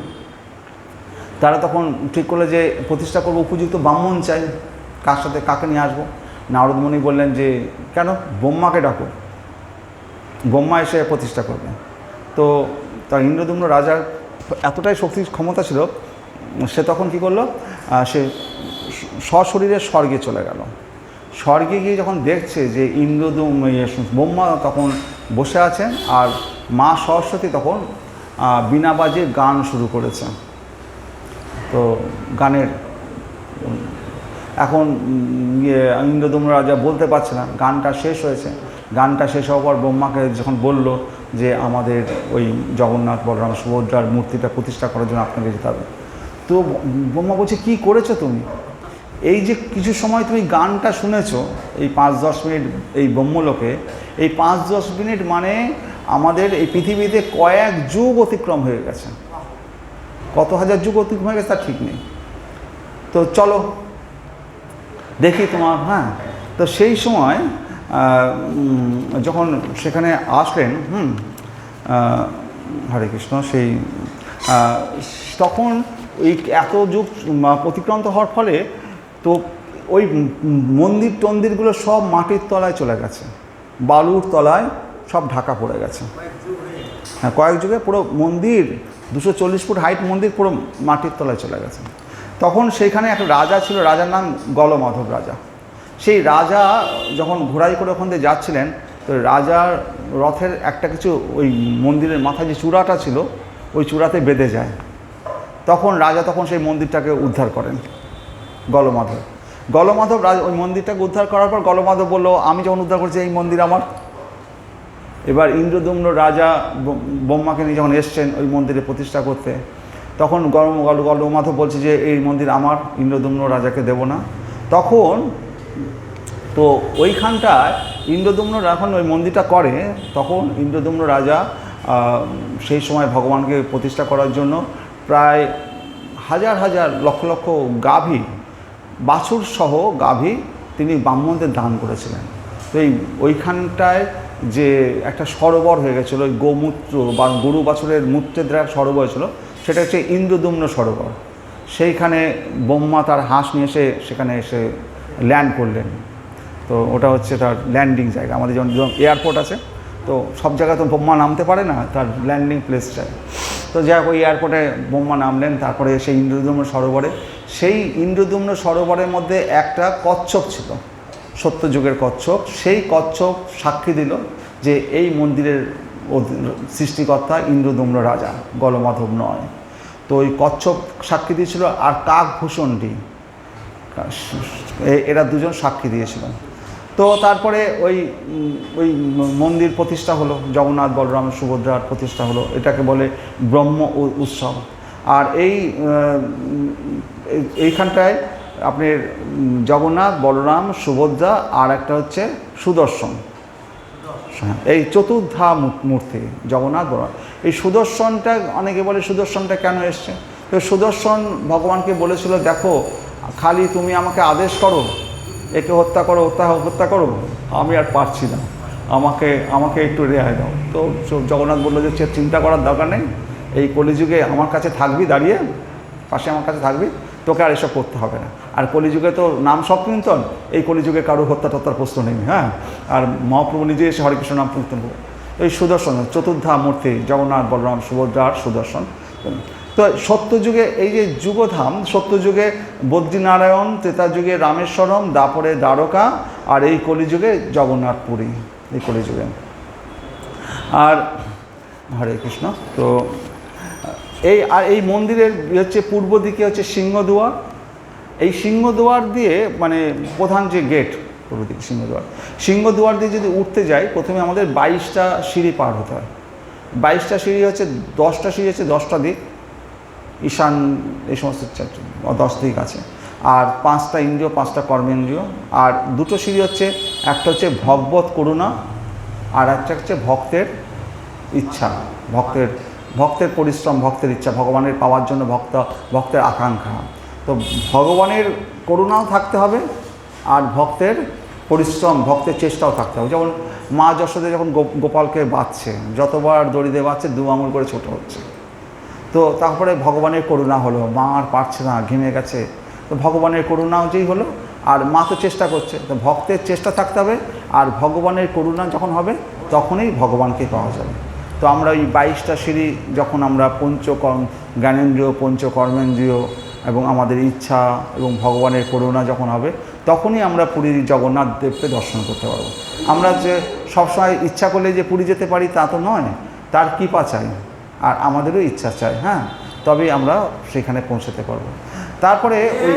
তারা তখন ঠিক করলো যে প্রতিষ্ঠা করবো উপযুক্ত ব্রাহ্মণ চাই, কার সাথে কাকে নিয়ে আসবো। নারদমণি বললেন যে কেন, ব্রহ্মাকে ডাকো, ব্রহ্মা এসে প্রতিষ্ঠা করবে। তো তার ইন্দ্রদম্ন রাজার এতটাই শক্তির ক্ষমতা ছিল, সে তখন কী করলো, সে সশরীরে স্বর্গে চলে গেল। স্বর্গে গিয়ে যখন দেখছে যে ব্রহ্মা তখন বসে আছেন, আর মা সরস্বতী তখন বিনা বাজে গান শুরু করেছে। তো গানের এখন ইন্দ্রদম্ন রাজা বলতে পারছে না, গানটা শেষ হয়েছে। গানটা শেষ হওয়ার পর ব্রহ্মাকে যখন বলল যে আমাদের ওই জগন্নাথ বলরাম সুভদ্রার মূর্তিটা প্রতিষ্ঠা করার জন্য আপনাকে যেতে হবে, তো ব্রহ্মা বলছে কী করেছো তুমি, এই যে কিছু সময় তুমি গানটা শুনেছো, এই 5-10 মিনিট এই ব্রহ্মলোকে, এই 5-10 মিনিট মানে আমাদের এই পৃথিবীতে কয়েক যুগ অতিক্রম হয়ে গেছে, কত হাজার যুগ অতিক্রম হয়ে গেছে তার ঠিক নেই। তো চলো দেখি তোমার। হ্যাঁ, তো সেই সময় যখন সেখানে আসলেন, হরে কৃষ্ণ, সেই তখন ওই এত যুগ অতিক্রান্ত হওয়ার ফলে তো ওই মন্দির টন্দিরগুলো সব মাটির তলায় চলে গেছে, বালুর তলায় সব ঢাকা পড়ে গেছে। হ্যাঁ, কয়েক যুগে পুরো মন্দির 240 ফুট হাইট মন্দির পুরো মাটির তলায় চলে গেছে। তখন সেইখানে একটা রাজা ছিল, রাজার নাম গলমাধব রাজা। সেই রাজা যখন ঘোড়াই করে ওখান দিয়ে যাচ্ছিলেন, তো রাজার রথের একটা কিছু ওই মন্দিরের মাথায় যে চূড়াটা ছিল, ওই চূড়াতে বেঁধে যায়। তখন রাজা সেই মন্দিরটাকে উদ্ধার করেন। গলমাধব রাজা ওই মন্দিরটাকে উদ্ধার করার পর গলমাধব বলল, আমি যখন উদ্ধার করছি এই মন্দির আমার। এবার ইন্দ্রদম্ন রাজা ব্রহ্মাকে নিয়ে যখন এসছেন ওই মন্দিরে প্রতিষ্ঠা করতে, তখন গলমাধব বলছে যে এই মন্দির আমার, ইন্দ্রদম্ন রাজাকে দেব না। তখন তো ওইখানটায় ইন্দ্রদম্ন যখন ওই মন্দিরটা করে, তখন ইন্দ্রদম্ন রাজা সেই সময় ভগবানকে প্রতিষ্ঠা করার জন্য প্রায় হাজার হাজার লক্ষ লক্ষ গাভী, বাছুর সহ গাভী তিনি ব্রাহ্মণদের দান করেছিলেন। তো ওইখানটায় যে একটা সরোবর হয়ে গেছিলো, ওই গোমূত্র বা গরু বাছুরের মূত্রের দ্বারা সরোবর ছিল, সেটা হচ্ছে ইন্দ্রদম্ন সরোবর। সেইখানে ব্রহ্মা তার হাঁস নিয়ে এসে সেখানে এসে ল্যান্ড করলেন। তো ওটা হচ্ছে তার ল্যান্ডিং জায়গা। আমাদের যেমন এয়ারপোর্ট আছে, তো সব জায়গায় তো ব্রহ্মা নামতে পারে না, তার ল্যান্ডিং প্লেস চাই। তো যাই হোক, ওই এয়ারপোর্টে ব্রহ্মা নামলেন। তারপরে সেই ইন্দ্রদম্ন সরোবরে, সেই ইন্দ্রদম্ন সরোবরের মধ্যে একটা কচ্ছপ ছিল, সত্যযুগের কচ্ছপ। সেই কচ্ছপ সাক্ষী দিল যে এই মন্দিরের সৃষ্টিকর্তা ইন্দ্রদম্ন রাজা, গলমাধব নয়। তো ওই কচ্ছপ সাক্ষী দিয়েছিল, আর কাকভূষণটি, এরা দুজন সাক্ষী দিয়েছিলেন। তো তারপরে ওই মন্দির প্রতিষ্ঠা হলো, জগন্নাথ বলরাম সুভদ্রার প্রতিষ্ঠা হলো। এটাকে বলে ব্রহ্ম উৎসব। আর এইখানটায় আপনার জগন্নাথ বলরাম সুভদ্রা, আর একটা হচ্ছে সুদর্শন। হ্যাঁ, এই চতুর্ধা মূর্তি জগন্নাথ বলরাম। এই সুদর্শনটা অনেকে বলে সুদর্শনটা কেন এসছে, তো সুদর্শন ভগবানকে বলেছিল দেখো খালি তুমি আমাকে আদেশ করো একে হত্যা করো হত্যা করো, আমি আর পারছি না, আমাকে একটু রেহাই দাও। তো জগন্নাথ বললো যে চিন্তা করার দরকার নেই, এই কলিযুগে আমার কাছে থাকবি দাঁড়িয়ে, পাশে আমার কাছে থাকবি, তোকে আর এসব করতে হবে না। আর কলিযুগে তো নাম সংকীর্তন, এই কলিযুগে কারো হত্যার প্রশ্ন নেই। হ্যাঁ, আর মহাপ্রভু নিজে এসে হরে কৃষ্ণ নাম কীর্তন করবে। এই সুদর্শন চতুর্ধা মূর্তি জগন্নাথ বলরাম সুভদ্রার সুদর্শন। তো সত্যযুগে এই যে যুগধাম, সত্যযুগে বদ্রীনারায়ণ, ত্রেতাযুগে রামেশ্বরম, দাপরে দ্বারকা, আর এই কলিযুগে জগন্নাথ পুরী, এই কলিযুগে। আর হরে কৃষ্ণ। তো এই মন্দিরের হচ্ছে পূর্ব দিকে হচ্ছে সিংহদুয়ার, এই সিংহদুয়ার দিয়ে মানে প্রধান যে গেট পূর্ব দিকে সিংহদুয়ার দিয়ে যদি উঠতে যাই প্রথমে আমাদের 22টা সিঁড়ি পার হতে হয়। 22টা সিঁড়ি হচ্ছে 10টা সিঁড়ি হচ্ছে 10টা দিক, ঈশান এই সমস্ত 10 দিক আছে, আর 5টা ইন্দ্রিয় 5টা কর্মেন্দ্রিয়, আর 2টো সিঁড়ি হচ্ছে একটা হচ্ছে ভগবত করুণা আর একটা হচ্ছে ভক্তের ইচ্ছা, ভক্তের পরিশ্রম, ভক্তের ইচ্ছা, ভগবানের পাওয়ার জন্য ভক্তের আকাঙ্ক্ষা। তো ভগবানের করুণাও থাকতে হবে আর ভক্তের পরিশ্রম, ভক্তের চেষ্টাও থাকতে হবে। যেমন মা যশোদা যখন গোপালকে বাঁচছে, যতবার দড়িতে বাঁচছে 2 আঙুল করে ছোট হচ্ছে। তো তারপরে ভগবানের করুণা হলো, মা আর পারছে না, ঘেমে গেছে, তো ভগবানের করুণাও যেই হলো, আর মা তো চেষ্টা করছে, তো ভক্তের চেষ্টা থাকতে হবে, আর ভগবানের করুণা যখন হবে তখনই ভগবানকে পাওয়া যাবে। তো আমরা ওই 22টা সিঁড়ি যখন আমরা জ্ঞানেন্দ্রিয়, পঞ্চকর্মেন্দ্রিয় এবং আমাদের ইচ্ছা এবং ভগবানের করুণা যখন হবে তখনই আমরা পুরীর জগন্নাথ দেবকে দর্শন করতে পারবো। আমরা যে সবসময় ইচ্ছা করলে যে পুরী যেতে পারি তা তো নয়, তার কৃপা চাই আর আমাদেরও ইচ্ছা চাই, হ্যাঁ, তবেই আমরা সেখানে পৌঁছতে পারবো। তারপরে ওই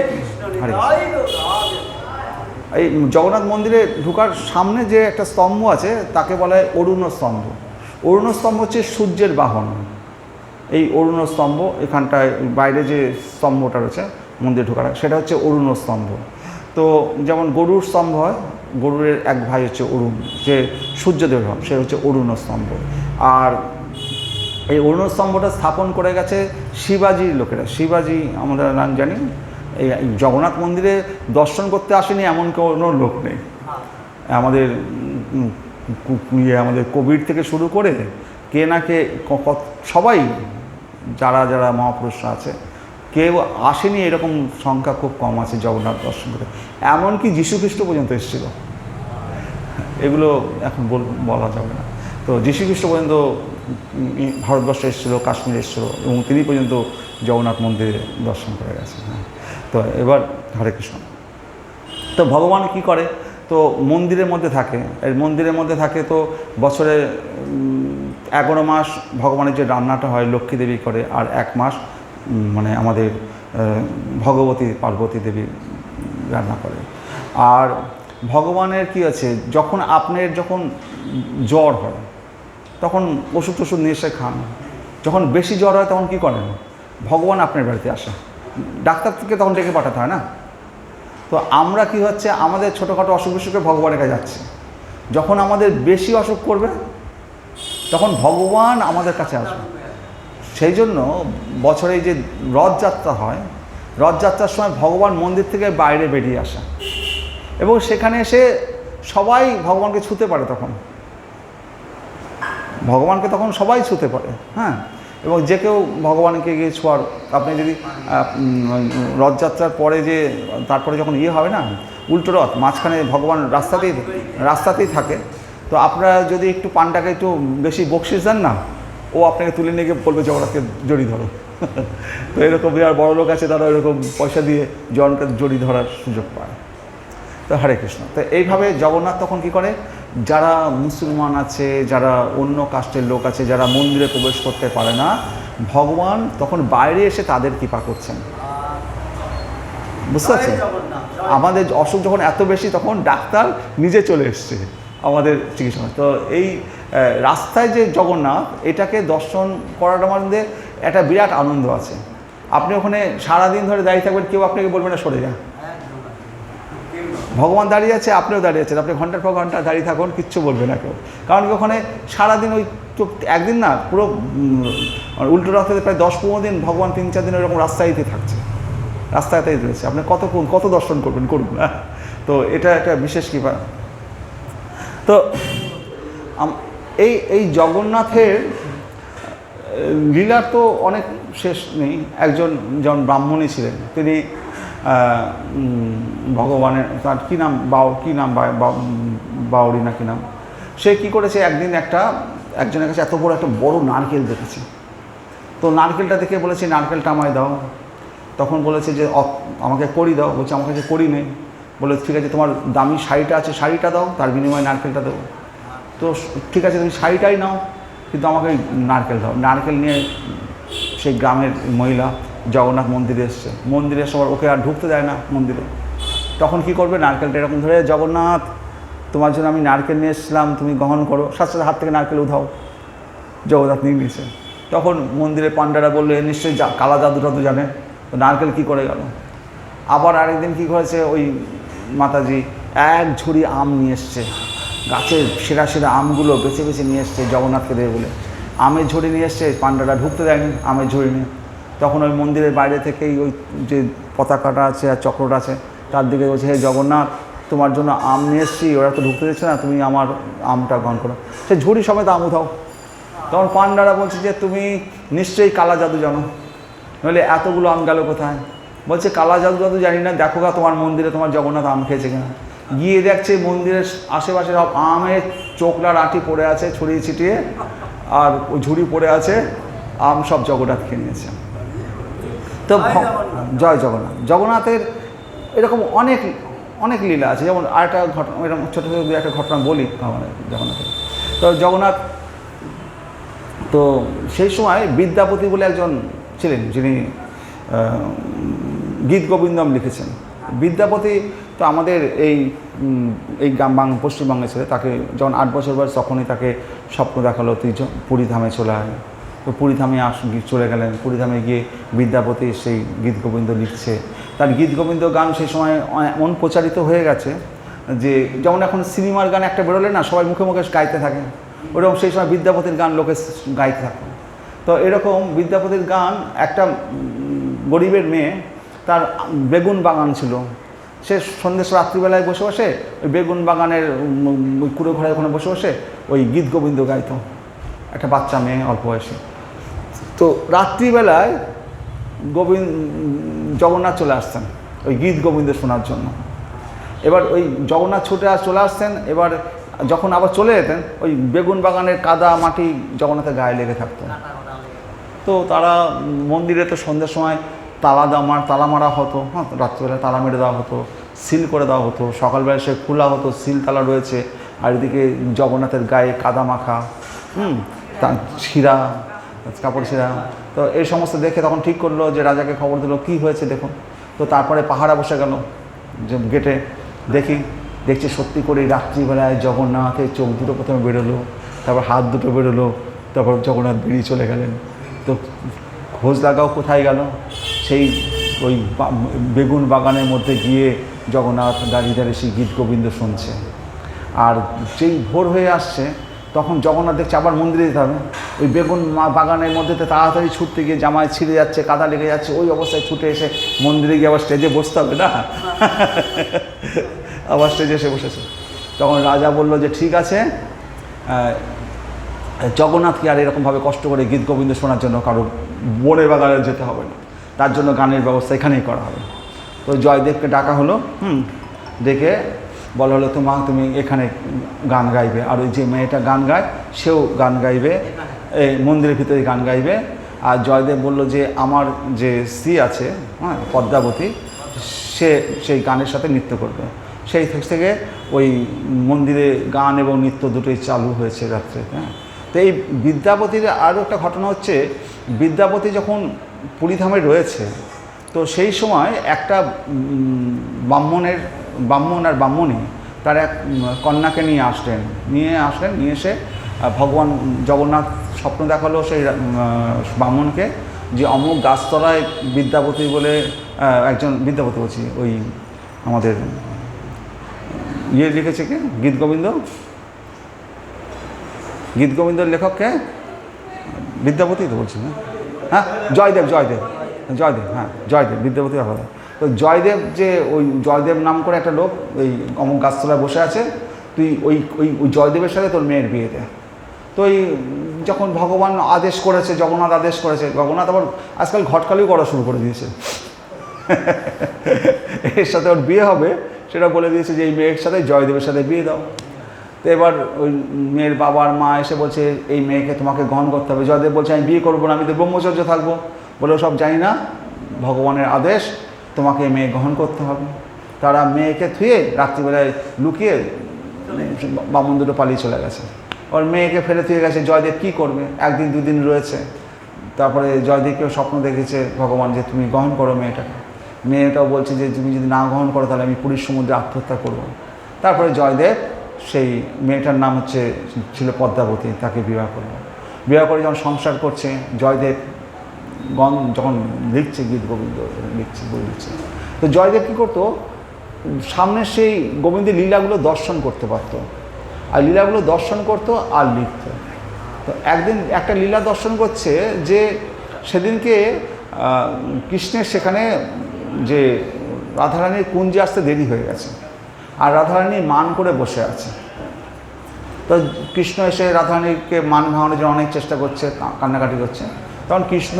এই জগন্নাথ মন্দিরে ঢোকার সামনে যে একটা স্তম্ভ আছে তাকে বলা হয় অরুণ স্তম্ভ। অরুণ স্তম্ভ হচ্ছে সূর্যের বাহন। এই অরুণ স্তম্ভ, এখানটায় বাইরে যে স্তম্ভটা রয়েছে মন্দিরে ঢোকার সেটা হচ্ছে অরুণ স্তম্ভ। তো যেমন গরুর স্তম্ভ হয়, গরুর এক ভাই হচ্ছে অরুণ, যে সূর্যদেব হন, সে হচ্ছে অরুণ স্তম্ভ। আর এই অরুণ স্তম্ভটা স্থাপন করে গেছে শিবাজির লোকেরা। শিবাজি আমরা নাম জানি, এই জগন্নাথ মন্দিরে দর্শন করতে আসেনি এমন কোনো লোক নেই। আমাদের কবির থেকে শুরু করে কে না কে সবাই যারা মহাপুরুষরা আছে কেউ আসেনি এরকম সংখ্যা খুব কম আছে জগন্নাথ দর্শন করতে। এমনকি যীশুখ্রিস্ট পর্যন্ত এসেছিল, এগুলো এখন বলা যাবে না। তো যীশুখ্রিস্ট পর্যন্ত ভারতবর্ষে এসেছিলো, কাশ্মীরে এসেছিলো এবং তিনি পর্যন্ত জগন্নাথ মন্দিরে দর্শন করে গেছেন। হ্যাঁ, তো এবার হরে কৃষ্ণ। তো ভগবান কি করে, তো মন্দিরের মধ্যে থাকে, এই মন্দিরের মধ্যে থাকে তো বছরে 11 মাস ভগবানের যে রান্নাটা হয় লক্ষ্মী দেবী করে, আর 1 মাস মানে আমাদের ভগবতী পার্বতী দেবী রান্না করে। আর ভগবানের কি আছে, যখন আপনার যখন জ্বর হয় তখন ওষুধ নিয়ে এসে খান, যখন বেশি জ্বর হয় তখন কি করেন, ভগবান আপনার বাড়িতে আসে, ডাক্তার থেকে তখন ডেকে পাঠাতে হয় না। তো আমরা কি হচ্ছে, আমাদের ছোটোখাটো অসুখ বিসুখে ভগবানের কাছে যাচ্ছে, যখন আমাদের বেশি অসুখ করবে তখন ভগবান আমাদের কাছে আসবে। সেই জন্য বছরে যে রথযাত্রা হয়, রথযাত্রার সময় ভগবান মন্দির থেকে বাইরে বেরিয়ে আসে এবং সেখানে এসে সবাই ভগবানকে ছুঁতে পারে, তখন ভগবানকে তখন সবাই ছুঁতে পারে। হ্যাঁ, এবং যে কেউ ভগবানকে গিয়ে ছোঁয়ার, আপনি যদি রথযাত্রার পরে যে তারপরে যখন হবে না উল্টো রথ, মাঝখানে ভগবান রাস্তাতেই থাকে, তো আপনারা যদি একটু পানটাকে একটু বেশি বকশিস দেন না, ও আপনাকে তুলে নিয়ে গিয়ে বলবে জগন্নাথকে জড়িয়ে ধরো। তো এরকম আর বড় লোক আছে, তারা এরকম পয়সা দিয়ে জগন্নাথকে জড়িয়ে ধরার সুযোগ পায়। তো হরে কৃষ্ণ। তো এইভাবে জগন্নাথ তখন কি করে, যারা মুসলমান আছে, যারা অন্য কাস্টের লোক আছে, যারা মন্দিরে প্রবেশ করতে পারে না, ভগবান তখন বাইরে এসে তাদের কৃপা করছেন। বুঝতে পারছেন, আমাদের অসুখ যখন এত বেশি তখন ডাক্তার নিজে চলে এসছে আমাদের চিকিৎসা। তো এই রাস্তায় যে জগন্নাথ, এটাকে দর্শন করার মধ্যে একটা বিরাট আনন্দ আছে। আপনি ওখানে সারাদিন ধরে দাঁড়িয়ে থাকবেন, কেউ আপনাকে বলবে না সরে যা, ভগবান দাঁড়িয়ে আছে, আপনিও দাঁড়িয়ে আছেন, আপনি ঘন্টার পর ঘন্টা দাঁড়িয়ে থাকুন, কিচ্ছু বলবে না কেউ। কারণ কি ওখানে সারাদিন ওই তো একদিন না, পুরো উল্টো রাস্তাতে প্রায় 10-15 দিন ভগবান 3-4 দিন ওরকম রাস্তায়তে থাকছে, রাস্তাতেই রয়েছে। আপনি কত দর্শন করবেন, করুন না। তো এটা একটা বিশেষ কৃপা। তো এই জগন্নাথের লীলার তো অনেক শেষ নেই। একজন যেমন ব্রাহ্মণী ছিলেন, তিনি ভগবানের, তার কী নাম, বাউরি না কি নাম, সে কী করেছে, একদিন একজনের কাছে এত বড় একটা বড় নারকেল দেখেছে। তো নারকেলটা দেখে বলেছে, নারকেলটা আমায় দাও। তখন বলেছে যে আমাকে কড়ি দাও। বলছে আমার কাছে কড়ি নেই। বলে ঠিক আছে, তোমার দামি শাড়িটা আছে, শাড়িটা দাও, তার বিনিময়ে নারকেলটা দেবো। তো ঠিক আছে, তুমি শাড়িটাই নাও, কিন্তু আমাকে নারকেল দাও। নারকেল নিয়ে সেই গ্রামের মহিলা জগন্নাথ মন্দিরে এসছে। মন্দিরে সবার ওকে আর ঢুকতে দেয় না মন্দিরে। তখন কি করবে, নারকেলটা এরকম ধরে, জগন্নাথ তোমার জন্য আমি নারকেল নিয়ে এসেছিলাম, তুমি গ্রহণ করো। সাথে সাথে হাত থেকে নারকেল উধাও, জগন্নাথ নিয়ে নিয়েছে। তখন মন্দিরে পাণ্ডারা বললে নিশ্চয়ই কালা জাদু টাদু জানে, তো নারকেল কী করে গেল। আবার আরেকদিন কী করেছে, ওই মাতাজি এক ঝুড়ি আম নিয়ে এসছে, গাছের সেরা সেরা আমগুলো বেছে বেছে নিয়ে এসছে জগন্নাথকে দেবে বলে। আমের ঝুড়ি নিয়ে এসছে, পাণ্ডারা ঢুকতে দেয়নি আমের ঝুড়ি নিয়ে। তখন ওই মন্দিরের বাইরে থেকেই ওই যে পতাকাটা আছে আর চক্রটা আছে, তার দিকে বলছে, হে জগন্নাথ, তোমার জন্য আম নিয়ে এসছি, ওরা তো ঢুকতে দিচ্ছে না, তুমি আমার আমটা গ্রহণ করো। সে ঝুড়ি সমেত আম উঠাও। তখন পাণ্ডারা বলছে যে তুমি নিশ্চয়ই কালা জাদু জানো, নইলে এতগুলো আম গেল কোথায়। বলছে কালা জাদু জানি না, দেখো গা তোমার মন্দিরে তোমার জগন্নাথ আম খেয়েছে কিনা। গিয়ে দেখছে মন্দিরের আশেপাশে সব আমের চোখলার আঁটি পড়ে আছে ছড়িয়ে ছিটিয়ে, আর ওই ঝুড়ি পড়ে আছে, আম সব জগন্নাথ খেয়ে নিয়েছে। তো জয় জগন্নাথ। জগন্নাথের এরকম অনেক অনেক লীলা আছে। যেমন আরেকটা ঘটনা, এরকম ছোটো ছোটো দু একটা ঘটনা বলি আমাদের জগন্নাথের। তো জগন্নাথ, তো সেই সময় বিদ্যাপতি বলে একজন ছিলেন, যিনি গীত গোবিন্দম লিখেছেন। বিদ্যাপতি তো আমাদের এই পশ্চিমবঙ্গে ছিল। তাকে যখন 8 বছর বয়স, তখনই তাকে স্বপ্ন দেখালো তুই পুরীধামে চলে আয়। তো পুরীধামে চলে গেলেন। পুরীধামে গিয়ে বিদ্যাপতি সেই গীত গোবিন্দ লিখছে। তার গীত গোবিন্দ গান সেই সময় এমন প্রচারিত হয়ে গেছে যে, যেমন এখন সিনেমার গান একটা বেরোলে না, সবাই মুখে মুখে গাইতে থাকে, ওরকম সেই সময় বিদ্যাপতির গান লোকে গাইতে থাকে। তো এরকম বিদ্যাপতির গান, একটা গরিবের মেয়ে, তার বেগুন বাগান ছিল। সে সন্ধ্যে রাত্রিবেলায় বসে বসে ওই বেগুন বাগানের কুড়ো ঘরে ওখানে বসে বসে ওই গীত গোবিন্দ গাইতো, একটা বাচ্চা মেয়ে, অল্প বয়সে। তো রাত্রিবেলায় জগন্নাথ চলে আসতেন ওই গীত গোবিন্দ শোনার জন্য। এবার ওই জগন্নাথ চলে আসতেন। এবার যখন আবার চলে যেতেন, ওই বেগুন বাগানের কাদা মাটি জগন্নাথের গায়ে লেগে থাকতো। তো তারা মন্দিরে তো সন্ধ্যের সময় তালা মারা হতো, হ্যাঁ, রাত্রিবেলা তালা মেরে দেওয়া হতো, সিল করে দেওয়া হতো। সকালবেলা সে খোলা হতো, সিল তালা রয়েছে, আর এদিকে জগন্নাথের গায়ে কাদা মাখা, তার ছিঁড়া কাপড় ছিঁড়া। তো এই সমস্ত দেখে তখন ঠিক করলো যে রাজাকে খবর দিল, কী হয়েছে দেখুন। তো তারপরে পাহারা বসে গেল যে গেটে, দেখছি সত্যি করে রাত্রিবেলায় জগন্নাথের চোখ দুটো প্রথমে বেরোলো, তারপর হাত দুটো বেরোলো, তারপর জগন্নাথ বেরিয়ে চলে গেলেন। তো খোঁজ লাগাও কোথায় গেল, সেই ওই বেগুন বাগানের মধ্যে গিয়ে জগন্নাথ দাঁড়িয়ে দাঁড়িয়ে সেই গীত গোবিন্দ শুনছে। আর যেই ভোর হয়ে আসছে, তখন জগন্নাথ দেখছে আবার মন্দিরে যেতে হবে। ওই বেগুন বাগানের মধ্যে তাড়াতাড়ি ছুটতে গিয়ে জামায় ছিঁড়ে যাচ্ছে, কাদা লেগে যাচ্ছে, ওই অবস্থায় ছুটে এসে মন্দিরে গিয়ে আবার স্টেজে বসতে হবে না, আবার স্টেজে এসে বসেছে। তখন রাজা বলল যে ঠিক আছে, জগন্নাথকে আর এরকমভাবে কষ্ট করে গীত গোবিন্দ শোনার জন্য কারো বনের বাগানে যেতে হবে না, তার জন্য গানের ব্যবস্থা এখানেই করা হবে। তো জয়দেবকে ডাকা হলো, ডেকে বলা হলো তুমি এখানে গান গাইবে, আর ওই যে মেয়েটা গান গায় সেও গান গাইবে, এই মন্দিরের ভিতরে গান গাইবে। আর জয়দেব বলল যে আমার যে স্ত্রী আছে, হ্যাঁ, পদ্মাবতী, সেই গানের সাথে নৃত্য করবে। সেই থেকে ওই মন্দিরে গান এবং নৃত্য দুটোই চালু হয়েছে রাত্রে। হ্যাঁ, তো এই বিদ্যাপতির আরও একটা ঘটনা হচ্ছে, বিদ্যাপতি যখন পুরীধামে রয়েছে, তো সেই সময় একটা ব্রাহ্মণ আর ব্রাহ্মণী তার এক কন্যাকে নিয়ে আসলেন, নিয়ে এসে ভগবান জগন্নাথ স্বপ্ন দেখালো সেই ব্রাহ্মণকে যে অমুক গাছতলায় বিদ্যাপতি বলে একজন, বিদ্যাপতি বলছি ওই আমাদের ইয়ে লিখেছে কে? গীত গোবিন্দ, গীত গোবিন্দর লেখক কে? বিদ্যাপতি তো বলছি না? হ্যাঁ, জয়দেব, জয়দেব, জয়দেব, হ্যাঁ জয়দেব, বিদ্যাপতি আলাদা। তো জয়দেব, যে ওই জয়দেব নাম করে একটা লোক ওই অমুক গাছতলায় বসে আছে, তুই ওই ওই ওই জয়দেবের সাথে তোর মেয়ের বিয়ে দে। তো এই যখন ভগবান আদেশ করেছে, জগন্নাথ আদেশ করেছে, জগন্নাথ আবার আজকাল ঘটকালিও করা শুরু করে দিয়েছে, এর সাথে ওর বিয়ে হবে সেটা বলে দিয়েছে যে এই মেয়ের সাথে জয়দেবের সাথে বিয়ে দাও। তো এবার ওই মেয়ের বাবার মা এসে বলছে এই মেয়েকে তোমাকে গ্রহণ করতে হবে। জয়দেব বলছে আমি বিয়ে করবো না, আমি তো ব্রহ্মচর্য থাকবো। বলে সব জানি না, ভগবানের আদেশ, তোমাকে এই মেয়ে গ্রহণ করতে হবে। তারা মেয়েকে থুয়ে রাত্রিবেলায় লুকিয়ে বামুন দুটো পালিয়ে চলে গেছে। ওর মেয়েকে ফেলে থুয়ে গেছে। জয়দেব কী করবে? একদিন দুদিন রয়েছে। তারপরে জয়দেবকেও স্বপ্ন দেখেছে ভগবান যে তুমি গ্রহণ করো মেয়েটাকে। মেয়েটাও বলছে যে তুমি যদি না গ্রহণ করো তাহলে আমি পুরীর সমুদ্রে আত্মহত্যা করবো। তারপরে জয়দেব সেই মেয়েটার নাম ছিল পদ্মাবতী, তাকে বিবাহ করলো। বিবাহ করে যখন সংসার করছে, জয়দেব যখন লিখছে গীত গোবিন্দ, লিখছে বই লিখছে, তো জয়দেব কী করতো? সামনে সেই গোবিন্দের লীলাগুলো দর্শন করতে পারতো, আর লীলাগুলো দর্শন করতো আর লিখত। তো একদিন একটা লীলা দর্শন করছে যে সেদিনকে কৃষ্ণের সেখানে যে রাধারানীর কুঞ্জে আসতে দেরি হয়ে গেছে, আর রাধারানী মান করে বসে আছে। তো কৃষ্ণ এসে রাধারানীকে মান ভাঙানোর জন্য অনেক চেষ্টা করছে, কান্নাকাটি করছে। তখন কৃষ্ণ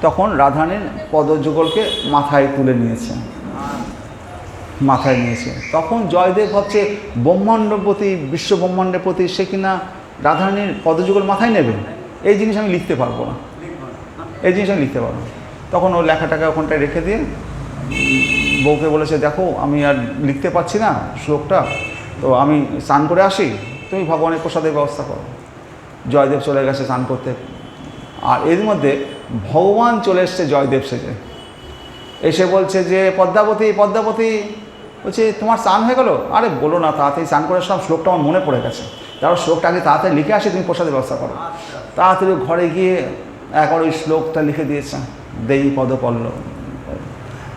তখন রাধারানীর পদযুগলকে মাথায় তুলে নিয়েছে, মাথায় নিয়েছে। তখন জয়দেব ভাবছে ব্রহ্মাণ্ডের প্রতি, বিশ্ব ব্রহ্মাণ্ডের প্রতি সে কিনা রাধারানীর পদযুগল মাথায় নেবে, এই জিনিস আমি লিখতে পারবো না, এই জিনিস আমি লিখতে পারবো না। তখন ও লেখাটাকে ওখানটায় রেখে দিয়ে বউকে বলেছে দেখো আমি আর লিখতে পারছি না শ্লোকটা, তো আমি স্নান করে আসি, তুমি ভগবানের প্রসাদের ব্যবস্থা করো। জয়দেব চলে গেছে স্নান করতে, আর এর মধ্যে ভগবান চলে এসছে জয়দেব সেজে, এসে বলছে যে পদ্মাবতী, পদ্মাবতী, বলছে তোমার স্নান হয়ে গেলো? আরে বলো না, তাড়াতাড়ি স্নান করে আসলাম, শ্লোকটা আমার মনে পড়ে গেছে, তারপর শ্লোকটা আগে তাড়াতাড়ি লিখে আসি, তুমি প্রসাদের ব্যবস্থা করো। তাড়াতাড়ি ঘরে গিয়ে একবার ওই শ্লোকটা লিখে দিয়েছে, দেই পদপল্লব।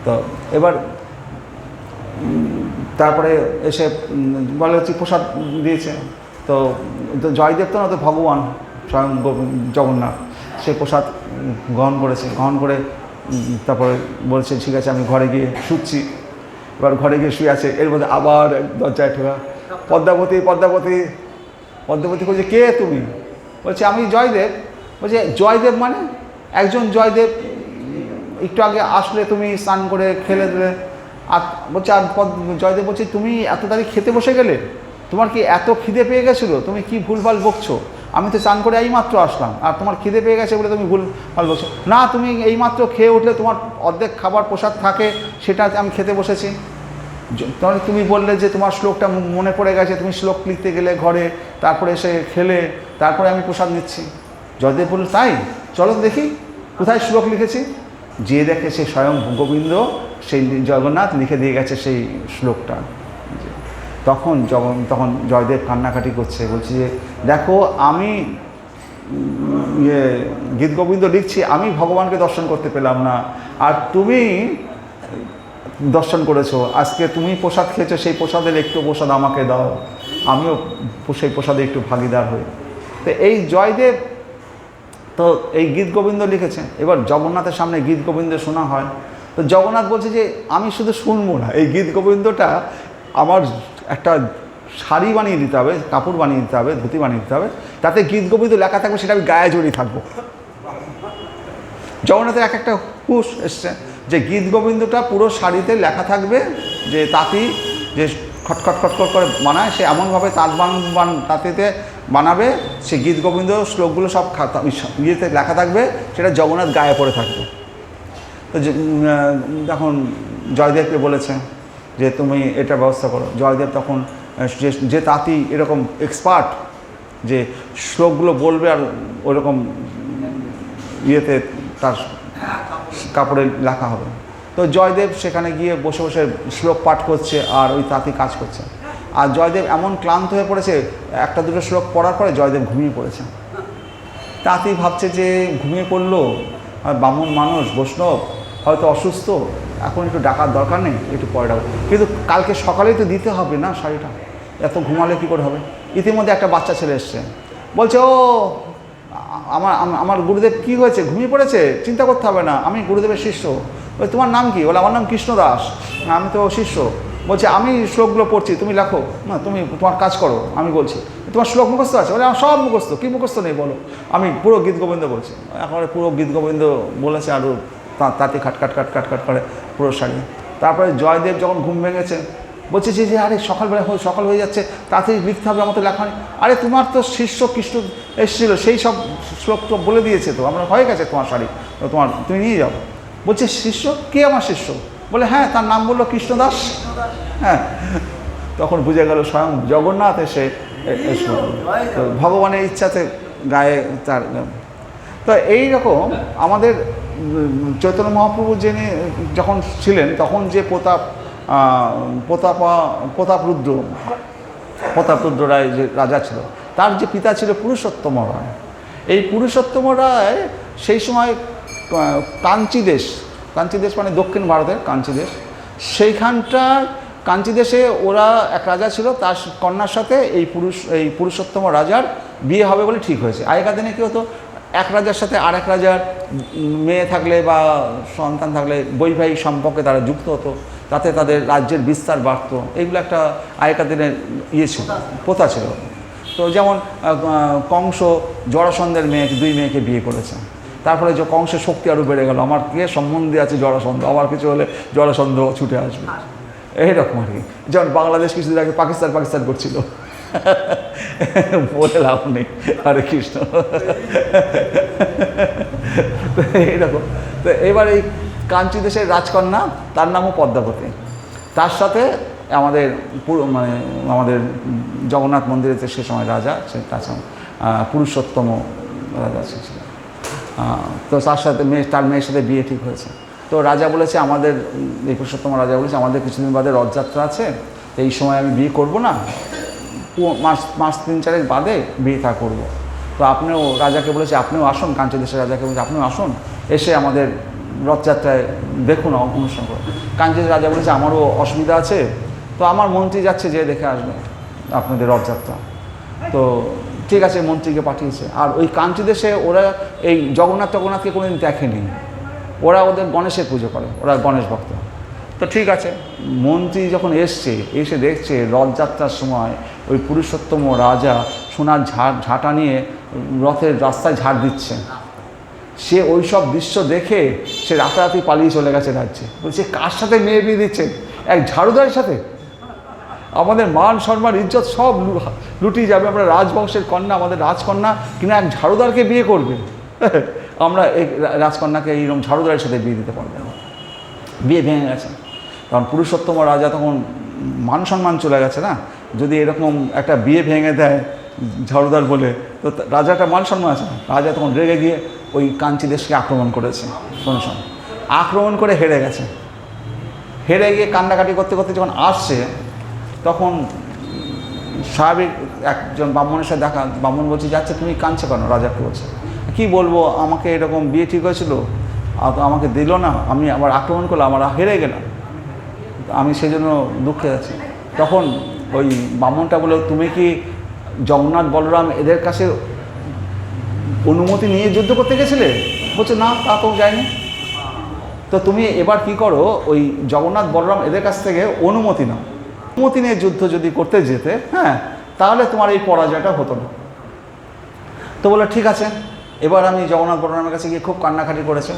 তো এবার তারপরে এসে বলে হচ্ছে প্রসাদ দিয়েছে। তো জয়দেব তো না, তো ভগবান স্বয়ং জগন্নাথ, সে প্রসাদ গ্রহণ করেছে। গ্রহণ করে তারপরে বলছে ঠিক আছে আমি ঘরে গিয়ে শুচ্ছি। এবার ঘরে গিয়ে শুয়ে আছে, এর মধ্যে আবার দরজায় ঠোকা, পদ্মাবতী, পদ্মাবতী। পদ্মাবতী বলছে কে তুমি? বলছে আমি জয়দেব। বলছে জয়দেব মানে? একজন জয়দেব একটু আগে আসলে, তুমি স্নান করে খেলে দিলে, আর বলছে আর জয়দেব বলছে তুমি এত তাড়াতাড়ি খেতে বসে গেলে, তোমার কি এত খিদে পেয়ে গেছিলো? তুমি কি ভুলভাল বকছো? আমি তো স্নান করে এইমাত্র আসলাম, আর তোমার খিদে পেয়ে গেছে বলে তুমি ভুলভাল বকছো। না, তুমি এইমাত্র খেয়ে উঠলে, তোমার অর্ধেক খাবার প্রসাদ থাকে, সেটা আমি খেতে বসেছি। তাহলে তুমি বললে যে তোমার শ্লোকটা মনে পড়ে গেছে, তুমি শ্লোক লিখতে গেলে ঘরে, তারপরে এসে খেলে, তারপরে আমি প্রসাদ নিচ্ছি। জয়দেব বলল তাই, চলো দেখি কোথায় শ্লোক লিখেছি। যে দেখে সে স্বয়ং গোবিন্দ, সেই জগন্নাথ লিখে দিয়ে গেছে সেই শ্লোকটা। তখন জয়দেব কান্নাকাটি করছে, বলছে যে দেখো আমি গীত গোবিন্দ লিখছি, আমি ভগবানকে দর্শন করতে পেলাম না, আর তুমি দর্শন করেছো। আজকে তুমি প্রসাদ খেয়েছো, সেই প্রসাদের একটু প্রসাদ আমাকে দাও, আমিও সেই প্রসাদে একটু ভাগিদার হই। তো এই জয়দেব তো এই গীত গোবিন্দ লিখেছে। এবার জগন্নাথের সামনে গীত গোবিন্দ শোনা হয়। তো জগন্নাথ বলছে যে আমি শুধু শুনবো না, এই গীত গোবিন্দটা আমার একটা শাড়ি বানিয়ে দিতে হবে, কাপড় বানিয়ে দিতে হবে, ধুতি বানিয়ে দিতে হবে, তাতে গীত গোবিন্দ লেখা থাকবে, সেটা আমি গায়ে জড়িয়ে থাকবো। জগন্নাথের একটা হুশ এসছে যে গীত গোবিন্দটা পুরো শাড়িতে লেখা থাকবে, যে তাঁতি যে খটখট খটখট করে বানায়, সে এমনভাবে তাঁত তাঁতিতে বানাবে, সে গীত গোবিন্দ শ্লোকগুলো সব ইয়েতে লেখা থাকবে, সেটা জগন্নাথ গায়ে পড়ে থাকবে। তো তখন জয়দেবকে বলেছে যে তুমি এটা ব্যবস্থা করো। জয়দেব তখন যে তাঁতি এরকম এক্সপার্ট, যে শ্লোকগুলো বলবে আর ওরকম ইয়েতে তার কাপড়ে লেখা হবে। তো জয়দেব সেখানে গিয়ে বসে বসে শ্লোক পাঠ করছে, আর ওই তাঁতি কাজ করছে। আর জয়দেব এমন ক্লান্ত হয়ে পড়েছে, একটা দুটো শ্লোক পড়ার পরে জয়দেব ঘুমিয়ে পড়েছে। তাঁতি ভাবছে যে ঘুমিয়ে পড়লো, আর বামুন মানুষ, বৈষ্ণব, হয়তো অসুস্থ, এখন একটু ডাকার দরকার নেই, একটু পরে ডাকবো, কিন্তু কালকে সকালেই তো দিতে হবে না শাড়িটা। এত ঘুমালে কী করে হবে। ইতিমধ্যে একটা বাচ্চা ছেলে এসছে, বলছে ও আমার আমার গুরুদেব কী হয়েছে, ঘুমিয়ে পড়েছে, চিন্তা করতে হবে না, আমি গুরুদেবের শিষ্য। ওই তোমার নাম কি? বলে আমার নাম কৃষ্ণ দাস। আমি তো শিষ্য। বলছে আমি শ্লোকগুলো পড়ছি, তুমি লেখো না, তুমি তোমার কাজ করো, আমি বলছি। তোমার শ্লোক মুখস্থ আছে? বলে আমার সব মুখস্থ। কী মুখস্থ নেই বলো? আমি পুরো গীত গোবিন্দ বলছি। একেবারে পুরো গীত গোবিন্দ বলেছে, আরও তাতে খাট করে পুরো শাড়ি। তারপরে জয়দেব যখন ঘুম ভেঙেছে, বলছে যে আরে সকাল হয়ে যাচ্ছে, তাড়াতাড়ি লিখতে হবে, আমার তো লেখা নেই। আরে তোমার তো শিষ্য কৃষ্ণ এসেছিলো, সেই সব শ্লোক তো বলে দিয়েছে, তো আমরা হয়ে গেছে তোমার শাড়ি, তুমি নিয়ে যাও। বলছে শিষ্য? কে আমার শিষ্য? বলে হ্যাঁ, তার নাম বললো কৃষ্ণদাস। হ্যাঁ, তখন বুঝে গেল স্বয়ং জগন্নাথ এসে এসো, তো ভগবানের ইচ্ছাতে গায়ে তার। তো এইরকম আমাদের চৈতন্য মহাপ্রভু যিনি যখন ছিলেন, তখন যে প্রতাপরুদ্র রায় যে রাজা ছিল, তার যে পিতা ছিল পুরুষোত্তম রায়। এই পুরুষোত্তম রায় সেই সময় কাঞ্চি দেশ মানে দক্ষিণ ভারতের কাঞ্চি দেশ, সেইখানটার কাঞ্চি দেশে ওরা এক রাজা ছিল, তার কন্যার সাথে এই পুরুষোত্তম রাজার বিয়ে হবে বলে ঠিক হয়েছে। আগেকার দিনে কী হতো, এক রাজার সাথে আর এক রাজার মেয়ে থাকলে বা সন্তান থাকলে বৈবাহিক সম্পর্কে তারা যুক্ত হতো, তাতে তাদের রাজ্যের বিস্তার বাড়তো। এগুলো একটা আগেকার দিনের ছিল, প্রথা ছিল। তো যেমন কংস জরাসন্ধের দুই মেয়েকে বিয়ে করেছে, তারপরে যে কংসের শক্তি আরও বেড়ে গেল, আমার কে সম্বন্ধে আছে জরাসন্ধ, আমার কিছু হলে জরাসন্ধ ছুটে আসবে, এইরকম আর কি। যেমন বাংলাদেশ কিছুদিন আগে পাকিস্তান করছিল, বলে লাভ নেই, হরে কৃষ্ণ। এইরকম। তো এবার এই কাঞ্চি দেশের রাজকন্যা, তার নামও পদ্মাবতী, তার সাথে আমাদের জগন্নাথ মন্দিরেতে সে সময় রাজা, তার পুরুষোত্তম রাজা ছিলেন। তো তার সাথে তার মেয়ের সাথে বিয়ে ঠিক হয়েছে। তো রাজা বলেছে, আমাদের এই পুরুষোত্তম রাজা বলেছে আমাদের কিছুদিন বাদে রথযাত্রা আছে, এই সময় আমি বিয়ে করব না, মাস 3-4 বাদে বিয়েটা করব। তো আপনিও রাজাকে বলেছে আপনিও আসুন, কাঞ্চি দেশের রাজাকে বলেছে আপনিও আসুন, এসে আমাদের রথযাত্রায় দেখুন, অনুষ্ঠান করুন। কাঞ্চি রাজা বলেছে আমারও অসুবিধা আছে, তো আমার মন্ত্রী যাচ্ছে, যে দেখে আসবে আপনাদের রথযাত্রা। তো ঠিক আছে, মন্ত্রীকে পাঠিয়েছে। আর ওই কাঞ্চি দেশে ওরা এই জগন্নাথকে কোনোদিন দেখেনি, ওরা ওদের গণেশের পুজো করে, ওরা গণেশ ভক্ত। তো ঠিক আছে, মন্ত্রী যখন এসে দেখছে রথযাত্রার সময় ওই পুরুষোত্তম রাজা সোনার ঝাঁটা নিয়ে রথের রাস্তায় ঝাড় দিচ্ছে, সে ওই সব দৃশ্য দেখে সে রাতারাতি পালিয়ে চলে গেছে রাজ্যে। বলছে কার সাথে মেয়ে বিয়ে দিচ্ছে? এক ঝাড়ুদারের সাথে? আমাদের মান সম্মান ইজ্জত সব লুটিয়ে যাবে, আমরা রাজবংশের কন্যা, আমাদের রাজকন্যা কিনা এক ঝাড়ুদারকে বিয়ে করবে? আমরা এই রাজকন্যাকে এইরকম ঝাড়ুদারের সাথে বিয়ে দিতে পারবো না। বিয়ে ভেঙে গেছে, কারণ পুরুষোত্তম রাজা তখন মান সম্মান চলে গেছে না, যদি এরকম একটা বিয়ে ভেঙে দেয় ঝাড়ুদার বলে, তো রাজাটা মান সম্মান আছে না। রাজা তখন রেগে গিয়ে ওই কাঞ্চি দেশকে আক্রমণ করেছে, আক্রমণ করে হেরে গেছে। হেরে গিয়ে কান্নাকাটি করতে করতে যখন আসছে, তখন স্বাভাবিক একজন ব্রাহ্মণের সাথে দেখা, ব্রাহ্মণ বলছে যাচ্ছে তুমি কাঁদছো কেন? রাজাকে বলছে কী বলবো, আমাকে এরকম বিয়ে ঠিক হয়েছিল, আমাকে দিল না, আমি আবার আক্রমণ করলাম, আমরা হেরে গেলাম, আমি সেই জন্য দুঃখে আছি। তখন ওই ব্রাহ্মণটা বলল তুমি কি জগন্নাথ বলরাম এদের কাছে অনুমতি নিয়ে যুদ্ধ করতে গেছিলে? বলছে না, তা তো যায়নি। তো তুমি এবার কি করো, ওই জগন্নাথ বলরাম এদের কাছ থেকে অনুমতি নাও, অনুমতি নিয়ে যুদ্ধ যদি করতে যেতে, হ্যাঁ, তাহলে তোমার এই পরাজয়টা হতো না। তো বলে ঠিক আছে। এবার আমি জগন্নাথ বলরামের কাছে গিয়ে খুব কান্নাকাটি করেছে।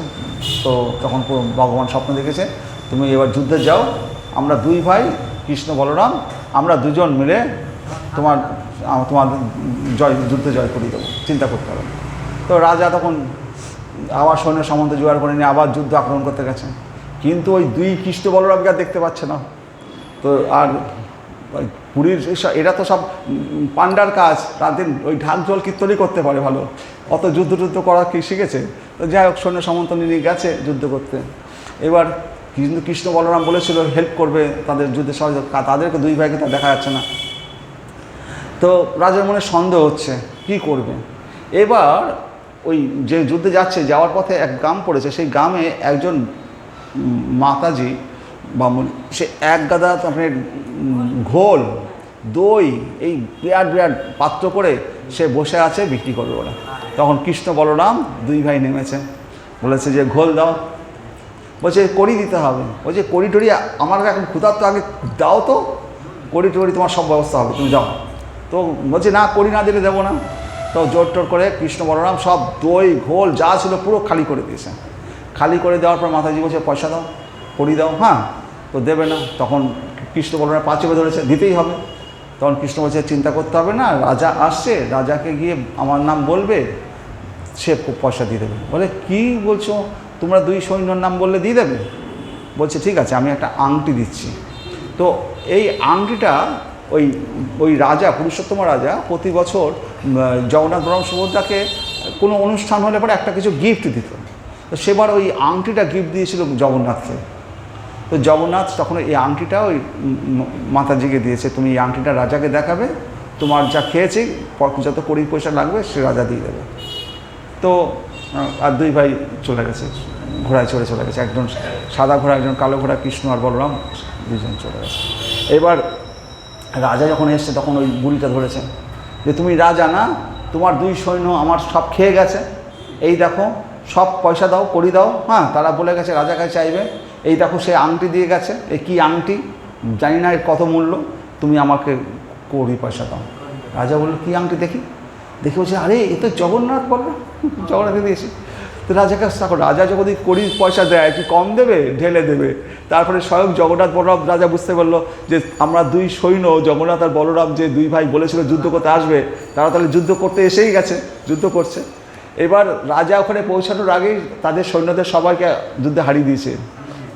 তো তখন ভগবান স্বপ্ন দেখেছে, তুমি এবার যুদ্ধে যাও, আমরা দুই ভাই কৃষ্ণ বলরাম, আমরা দুজন মিলে তোমার যুদ্ধে জয় করিয়ে দেবো, চিন্তা করতে হবে। তো রাজা তখন আবার সৈন্য সামন্ত জোগাড় করে নিয়ে আবার যুদ্ধ আক্রমণ করতে গেছে, কিন্তু ওই দুই কৃষ্ণ বলরামকে আর দেখতে পাচ্ছে না। তো আর পুরীর এরা তো সব পান্ডার কাজ, তাদের ওই ঢাক জল কীর্তনই করতে পারে ভালো, অত যুদ্ধ করা কি শিখেছে? তো যাই হোক, সৈন্য সামন্ত নিয়ে গেছে যুদ্ধ করতে। এবার কিন্তু কৃষ্ণ বলরাম বলেছিল হেল্প করবে তাদের যুদ্ধে সহযোগিতা, তাদেরকে দুই ভাইকে তা দেখা যাচ্ছে না। তো রাজার মনে সন্দেহ হচ্ছে কী করবে। এবার ওই যে যুদ্ধে যাওয়ার পথে এক গ্রাম পড়েছে, সেই গ্রামে একজন মাতাজি বা সে এক গাদা আপনার ঘোল দই এই বিরাট বিরাট পাত্র করে সে বসে আছে বিক্রি করবে ওরা। তখন কৃষ্ণ বলরাম দুই ভাই নেমেছে, বলেছে যে ঘোল দাও। বলছে কড়ি দিতে হবে। বলছে কড়ি টড়ি আমার এখন ক্ষুধার তো আগে দাও, তো কড়ি টড়ি তোমার সব ব্যবস্থা হবে, তুমি যাও। তো বলছে না, কড়ি না দিলে দেবো না। তো জোর টোর করে কৃষ্ণ বলরাম সব দই ঘোল যা ছিল পুরো খালি করে দিয়েছে। খালি করে দেওয়ার পর মাতাজি বলছে পয়সা দাও, কড়ি দাও। হ্যাঁ, তো দেবে না। তখন কৃষ্ণ বলরাম পা চেপে ধরেছে, দিতেই হবে। তখন কৃষ্ণ বলছে চিন্তা করতে হবে না, রাজা আসছে, রাজাকে গিয়ে আমার নাম বলবে, সে পয়সা দিয়ে দেবে। বলে কি বলছো, তোমরা দুই সৈন্যর নাম বললে দিয়ে দেবে? বলছে ঠিক আছে, আমি একটা আংটি দিচ্ছি। তো এই আংটিটা ওই ওই রাজা, পুরুষোত্তম রাজা প্রতি বছর জগন্নাথ বলরাম সুভদ্রাকে কোনো অনুষ্ঠান হলে পরে একটা কিছু গিফট দিত। তো সেবার ওই আংটিটা গিফট দিয়েছিল জগন্নাথকে। তো জগন্নাথ তখন এই আংটিটা ওই মাতাজিকে দিয়েছে, তুমি এই আংটিটা রাজাকে দেখাবে, তোমার যা খেয়েছে যত কড়ি পয়সা লাগবে সে রাজা দিয়ে দেবে। তো আর দুই ভাই চলে গেছে, ঘোড়ায় চড়ে চলে গেছে। একজন সাদা ঘোড়া, একজন কালো ঘোড়া, কৃষ্ণ আর বলরাম দুজন চলে গেছে। এবার রাজা যখন এসছে তখন ওই বুড়িটা ধরেছে যে তুমি রাজা না, তোমার দুই সৈন্য আমার সব খেয়ে গেছে, এই দেখো সব পয়সা দাও, কড়ি দাও। হ্যাঁ, তারা বলে গেছে রাজা কাছে চাইবে, এই দেখো সে আংটি দিয়ে গেছে, এ কী আংটি জানি না, এর কত মূল্য, তুমি আমাকে কড়ি পয়সা দাও। রাজা বললো কী আংটি দেখি। দেখে বলছে আরে এ তো জগন্নাথ বললো, জগন্নাথে দিয়েছি। তো রাজাকে থাকো, রাজা যখন কড়ি পয়সা দেয় কি কম দেবে, ঢেলে দেবে। তারপরে স্বয়ং জগন্নাথ বলরাম রাজা বুঝতে পারলো যে আমরা দুই সৈন্য, জগন্নাথ আর বলরাম যে দুই ভাই বলেছিল যুদ্ধ করতে আসবে, তারা তাহলে যুদ্ধ করতে এসেই গেছে, যুদ্ধ করছে। এবার রাজা ওখানে পৌঁছানোর আগেই তাদের সৈন্যদের সবাইকে যুদ্ধে হারিয়ে দিয়েছে,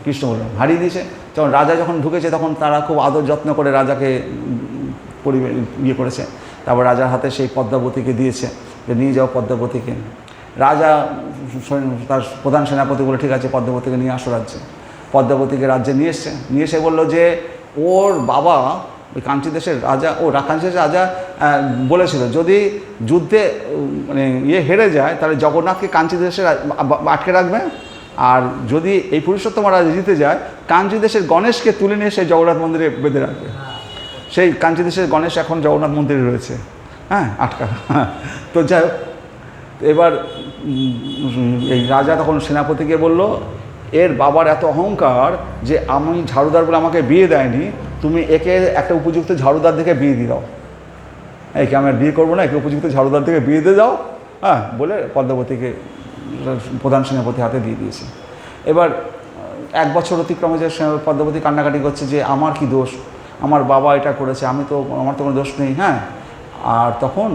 কৃষ্ণ বলরাম হারিয়ে দিয়েছে। যখন রাজা যখন ঢুকেছে তখন তারা খুব আদর যত্ন করে রাজাকে ইয়ে করেছে। তারপর রাজার হাতে সেই পদ্মাবতীকে দিয়েছে যে নিয়ে যাও পদ্মাবতীকে। রাজা তার প্রধান সেনাপতি বলে ঠিক আছে পদ্মাবতীকে নিয়ে আসো রাজ্যে। পদ্মাবতীকে রাজ্যে নিয়ে এসছে, নিয়ে এসে বললো যে ওর বাবা ওই কাঞ্চি দেশের রাজা, কাঞ্চি দেশের রাজা বলেছিল যদি যুদ্ধে মানে হেরে যায় তাহলে জগন্নাথকে কাঞ্চি দেশে আটকে রাখবে, আর যদি এই পুরুষোত্তম রাজা জিতে যায় কাঞ্চি দেশের গণেশকে তুলে নিয়ে সেই জগন্নাথ মন্দিরে বেঁধে রাখবে। সেই কাঞ্চি দেশের গণেশ এখন জগন্নাথ মন্দিরে রয়েছে, হ্যাঁ, আটকা। তো যাই হোক, এবার এই রাজা তখন সেনাপতিকে বলল এর বাবার এত অহংকার যে আমি ঝাড়ুদার বলে আমাকে বিয়ে দেয়নি, তুমি একে একটা উপযুক্ত ঝাড়ুদার দেখে বিয়ে দিয়ে দাও, একে আমি আর বিয়ে করবো না, একে উপযুক্ত ঝাড়ুদার থেকে বিয়ে দিয়ে দাও। হ্যাঁ, বলে পদ্মাবতীকে প্রধান সেনাপতি হাতে দিয়ে দিয়েছে। এবার 1 বছর অতিক্রমে যে পদ্মাবতী কান্নাকাটি করছে যে আমার কি দোষ, আমার বাবা এটা করেছে, আমার তো কোনো দোষ নেই। হ্যাঁ, আর তখন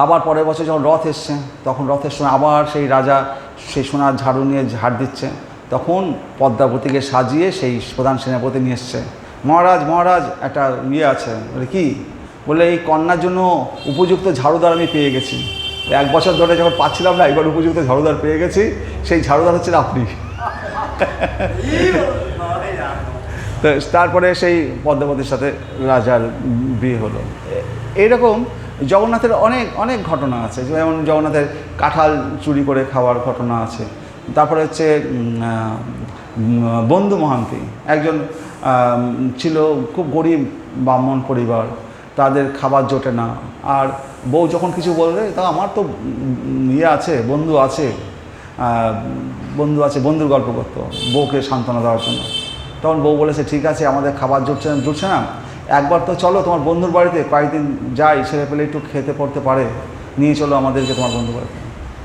আবার পরের বছর যখন রথ এসছে তখন রথের সময় আবার সেই রাজা সেই সোনার ঝাড়ু নিয়ে ঝাড় দিচ্ছে, তখন পদ্মাবতীকে সাজিয়ে সেই প্রধান সেনাপতি নিয়ে এসছে। মহারাজ মহারাজ একটা ইয়ে আছে, বলে কি, বলে এই কন্যার জন্য উপযুক্ত ঝাড়ুদার আমি পেয়ে গেছি, 1 বছর ধরে যখন পাচ্ছিলাম না একবার উপযুক্ত ঝাড়ুদার পেয়ে গেছি, সেই ঝাড়ুদার হচ্ছেন আপনি। তো তারপরে সেই পদ্মাবতীর সাথে রাজার বিয়ে হলো। এইরকম জগন্নাথের অনেক অনেক ঘটনা আছে, যেমন জগন্নাথের কাঁঠাল চুরি করে খাওয়ার ঘটনা আছে। তারপরে হচ্ছে বন্ধু মহান্তি একজন ছিল, খুব গরিব ব্রাহ্মণ পরিবার, তাদের খাবার জোটে না, আর বউ যখন কিছু বলবে তা আমার তো ইয়ে আছে, বন্ধু আছে, বন্ধুর গল্প করতো বউকে সান্ত্বনা দেওয়ার জন্য। তখন বউ বলেছে ঠিক আছে আমাদের খাবার জুটছে না, একবার তো চলো তোমার বন্ধুর বাড়িতে কয়েকদিন যাই, ছেলে পেলে একটু খেতে পড়তে পারে, নিয়ে চলো আমাদেরকে তোমার বন্ধুর বাড়িতে।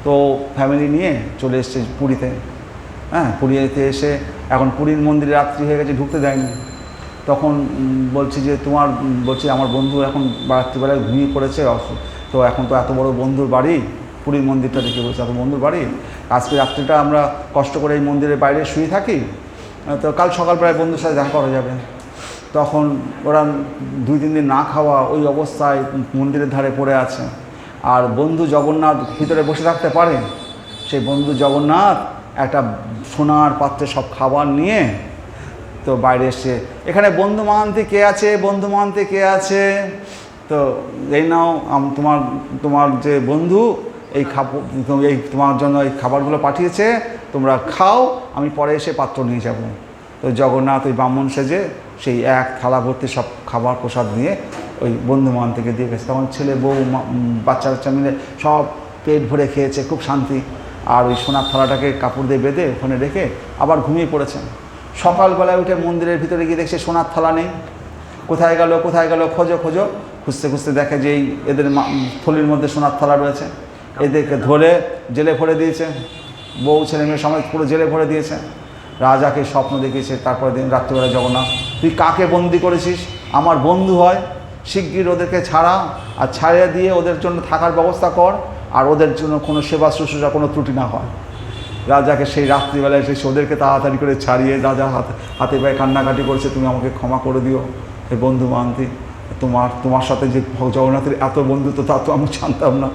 তো ফ্যামিলি নিয়ে চলে এসছে পুরীতে। হ্যাঁ, পুরীতে এসে এখন পুরীর মন্দিরে রাত্রি হয়ে গেছে, ঢুকতে দেয়নি। তখন বলছি যে বলছি আমার বন্ধু এখন রাত্রিবেলায় ঘুমিয়ে পড়েছে, তো এখন তো এত বড় বন্ধুর বাড়ি, পুরীর মন্দিরটা দেখে বলছে এত বন্ধুর বাড়ি, আজকে রাত্রিটা আমরা কষ্ট করে এই মন্দিরের বাইরে শুয়ে থাকি, তো কাল সকালবেলায় বন্ধুর সাথে দেখা করা যাবে। তখন ওরা 2-3 দিন না খাওয়া ওই অবস্থায় মন্দিরের ধারে পড়ে আছে, আর বন্ধু জগন্নাথ ভিতরে বসে থাকতে পারে, সেই বন্ধু জগন্নাথ একটা সোনার পাত্রে সব খাবার নিয়ে তো বাইরে এসছে, এখানে বন্ধু মহান্তি কে আছে, বন্ধু মহান্তি কে আছে, তো এই নাও তোমার যে বন্ধু এই তোমার জন্য এই খাবারগুলো পাঠিয়েছে, তোমরা খাও, আমি পরে এসে পাত্র নিয়ে যাব। তো জগন্নাথ ওই ব্রাহ্মণ সেজে সেই এক থালা ভর্তি সব খাবার প্রসাদ নিয়ে ওই বন্ধু বান্ধবকে দিয়ে গেছে। তখন ছেলে বউ বাচ্চা বাচ্চা মিলে সব পেট ভরে খেয়েছে, খুব শান্তি। আর ওই সোনার থালাটাকে কাপড় দিয়ে বেঁধে ওখানে রেখে আবার ঘুমিয়ে পড়েছেন। সকালবেলায় উঠে মন্দিরের ভিতরে গিয়ে দেখছে সোনার থালা নেই। কোথায় গেল কোথায় গেল, খোঁজো খোঁজো, খুঁজতে খুঁজতে দেখে যে এই এদের থলির মধ্যে সোনার থালা রয়েছে। এদেরকে ধরে জেলে ভরে দিয়েছে, বউ ছেলে মেয়ে সমাজ পুরো জেলে ভরে দিয়েছে। রাজাকে স্বপ্ন দেখিয়েছে তারপরে দিন রাত্রিবেলা, জগন্নাথ তুই কাকে বন্দি করেছিস? আমার বন্ধু হয়, শিগগির ওদেরকে ছাড়া, আর ছাড়িয়ে দিয়ে ওদের জন্য থাকার ব্যবস্থা কর, আর ওদের জন্য কোনো সেবা শুশ্রূষা কোনো ত্রুটি না হয়। রাজাকে সেই রাত্রিবেলায় এসে ওদেরকে তাড়াতাড়ি করে ছাড়িয়ে রাজা হাতে পায়ে কান্নাকাটি করেছে, তুমি আমাকে ক্ষমা করে দিও হে বন্ধু বান্ধবী, তোমার সাথে যে জগন্নাথের এত বন্ধুত্ব তা তো আমি জানতাম না।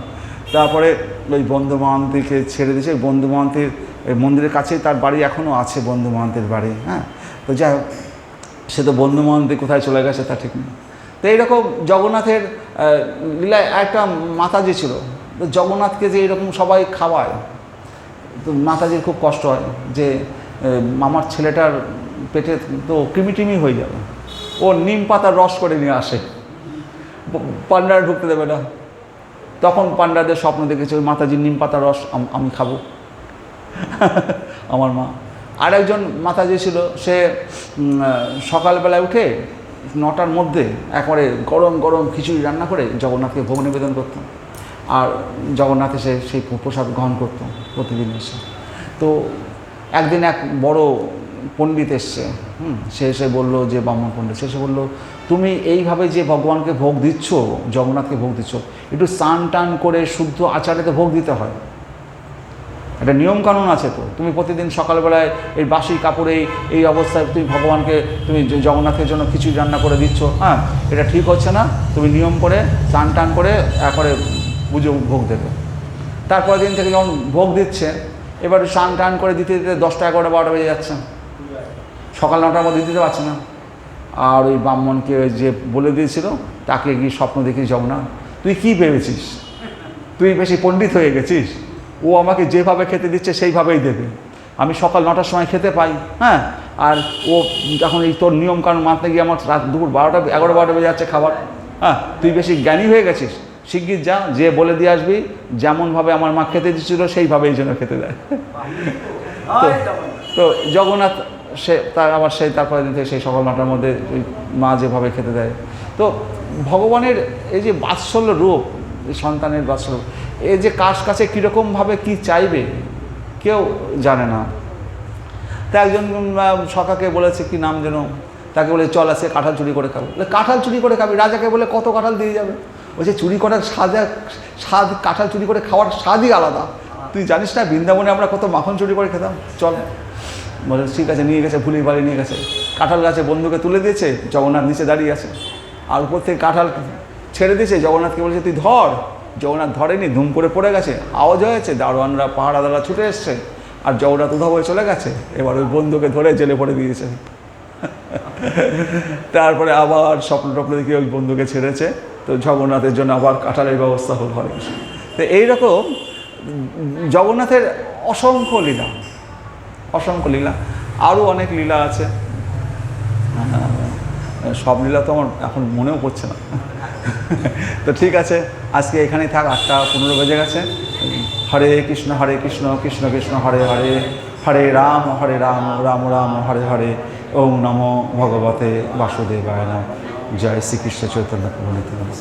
তারপরে ওই বন্ধু মহান্তিকে ছেড়ে দিয়েছে। বন্ধু মহান্তির ওই মন্দিরের কাছেই তার বাড়ি এখনও আছে, বন্ধু মহান্তির বাড়ি। হ্যাঁ, তো যাই হোক, সে তো বন্ধু মহান্তি কোথায় চলে গেছে তা ঠিক নেই। তো এইরকম জগন্নাথের লীলায় একটা মাতাজি ছিল, তো জগন্নাথকে যে এরকম সবাই খাওয়ায়, তো মাতাজির খুব কষ্ট হয় যে আমার ছেলেটার পেটে তো কৃমিটিমি হয়ে যাবে। ও নিম পাতার রস করে নিয়ে আসে, পান্ডারা ঢুকতে দেবে না। তখন পান্ডাদের স্বপ্ন দেখেছে ওই মাতাজির নিম পাতার রস আমি খাবো, আমার মা। আর একজন মাতাজি ছিল, সে সকালবেলায় উঠে 9টার মধ্যে একবারে গরম গরম খিচুড়ি রান্না করে জগন্নাথকে ভোগ নিবেদন করত, আর জগন্নাথ এসে সেই প্রসাদ গ্রহণ করত প্রতিদিন এসে। তো একদিন এক বড় পণ্ডিত এসছে, সে এসে বললো, যে ব্রাহ্মণ পণ্ডিত, সে এসে বললো, তুমি এইভাবে যে ভগবানকে ভোগ দিচ্ছ, জগন্নাথকে ভোগ দিচ্ছ, একটু স্নান টান করে শুদ্ধ আচারেতে ভোগ দিতে হয়, একটা নিয়মকানুন আছে। তো তুমি প্রতিদিন সকালবেলায় এই বাসি কাপড়ে এই অবস্থায় তুমি ভগবানকে তুমি জগন্নাথের জন্য খিচুড়ি রান্না করে দিচ্ছ, হ্যাঁ, এটা ঠিক হচ্ছে না, তুমি নিয়ম করে স্নান টান করে একবারে পুজো ভোগ দেবে। তারপরের দিন থেকে যখন ভোগ দিচ্ছে, এবার স্নান টান করে দিতে দিতে 10টা 11টা 12টা বেজে যাচ্ছে, সকাল 9টার মধ্যে দিতে পারছে না। আর ওই ব্রাহ্মণকে যে বলে দিয়েছিল তাকে গিয়ে স্বপ্ন দেখিস, জগন্নাথ তুই কি ভেবেছিস, তুই বেশি পণ্ডিত হয়ে গেছিস, ও আমাকে যেভাবে খেতে দিচ্ছে সেইভাবেই দেবে, আমি সকাল 9টার সময় খেতে পাই, হ্যাঁ, আর ও যখন এই তোর নিয়মকানুন মানতে গিয়ে আমার রাত দুপুর 12টা 11টা 12টা বেজে যাচ্ছে খাবার, হ্যাঁ, তুই বেশি জ্ঞানী হয়ে গেছিস, শিগগির যা, যে বলে দিয়ে আসবি যেমনভাবে আমার মা খেতে দিচ্ছিল সেইভাবেই যেন খেতে দেয়। তো জগন্নাথ সে আবার সেই তারপরের দিন থেকে সেই সকাল 9টার মধ্যে ওই মা যেভাবে খেতে দেয়। তো ভগবানের এই যে বাৎসল্য রূপ, সন্তানের বাৎসল্য, এই যে কার কাছে কীরকমভাবে কী চাইবে কেউ জানে না। তা একজন সখাকে বলেছে, কি নাম যেন, তাকে বলে চল আসে কাঁঠাল চুরি করে খাবো। কাঁঠাল চুরি করে খাবি? রাজাকে বলে কত কাঁঠাল দিয়ে যাবে? বলছে চুরি করার স্বাদ কাঁঠাল চুরি করে খাওয়ার স্বাদই আলাদা, তুই জানিস না বৃন্দাবনে আমরা কত মাখন চুরি করে খেতাম, চল। বলে ঠিক আছে, নিয়ে গেছে, ভুলি বাড়ি নিয়ে গেছে। কাঁঠাল গাছে বন্ধুকে তুলে দিয়েছে, জগন্নাথ নিচে দাঁড়িয়ে আছে, আর উপর থেকে কাঁঠাল ছেড়ে দিয়েছে, জগন্নাথকে বলেছে তুই ধর। জগন্নাথ ধরেনি, ধুম করে পড়ে গেছে, আওয়াজ হয়েছে, দারোয়ানরা পাহারাদাররা ছুটে এসছে, আর জগন্নাথ উধাও হয়ে চলে গেছে। এবার ওই বন্ধুকে ধরে জেলে পড়ে দিয়েছে। তারপরে আবার স্বপ্ন টপ্ন দেখে ওই বন্ধুকে ছেড়েছে, তো জগন্নাথের জন্য আবার কাঁঠালের ব্যবস্থা হল ঘরে। তো এইরকম জগন্নাথের অসংখ্য লীলা, অসংখ্য লীলা, আরও অনেক লীলা আছে। সব লীলা তো আমার এখন মনেও পড়ছে না। তো ঠিক আছে, আজকে এখানেই থাক, 8টা 15 বেজে গেছে। হরে কৃষ্ণ কৃষ্ণ কৃষ্ণ হরে হরে, হরে রাম রাম রাম হরে হরে, ওম নমো ভগবতে বাসুদেবায় নমঃ। জয় শ্রীকৃষ্ণ চৈতন্য প্রভু নিত্যানন্দ।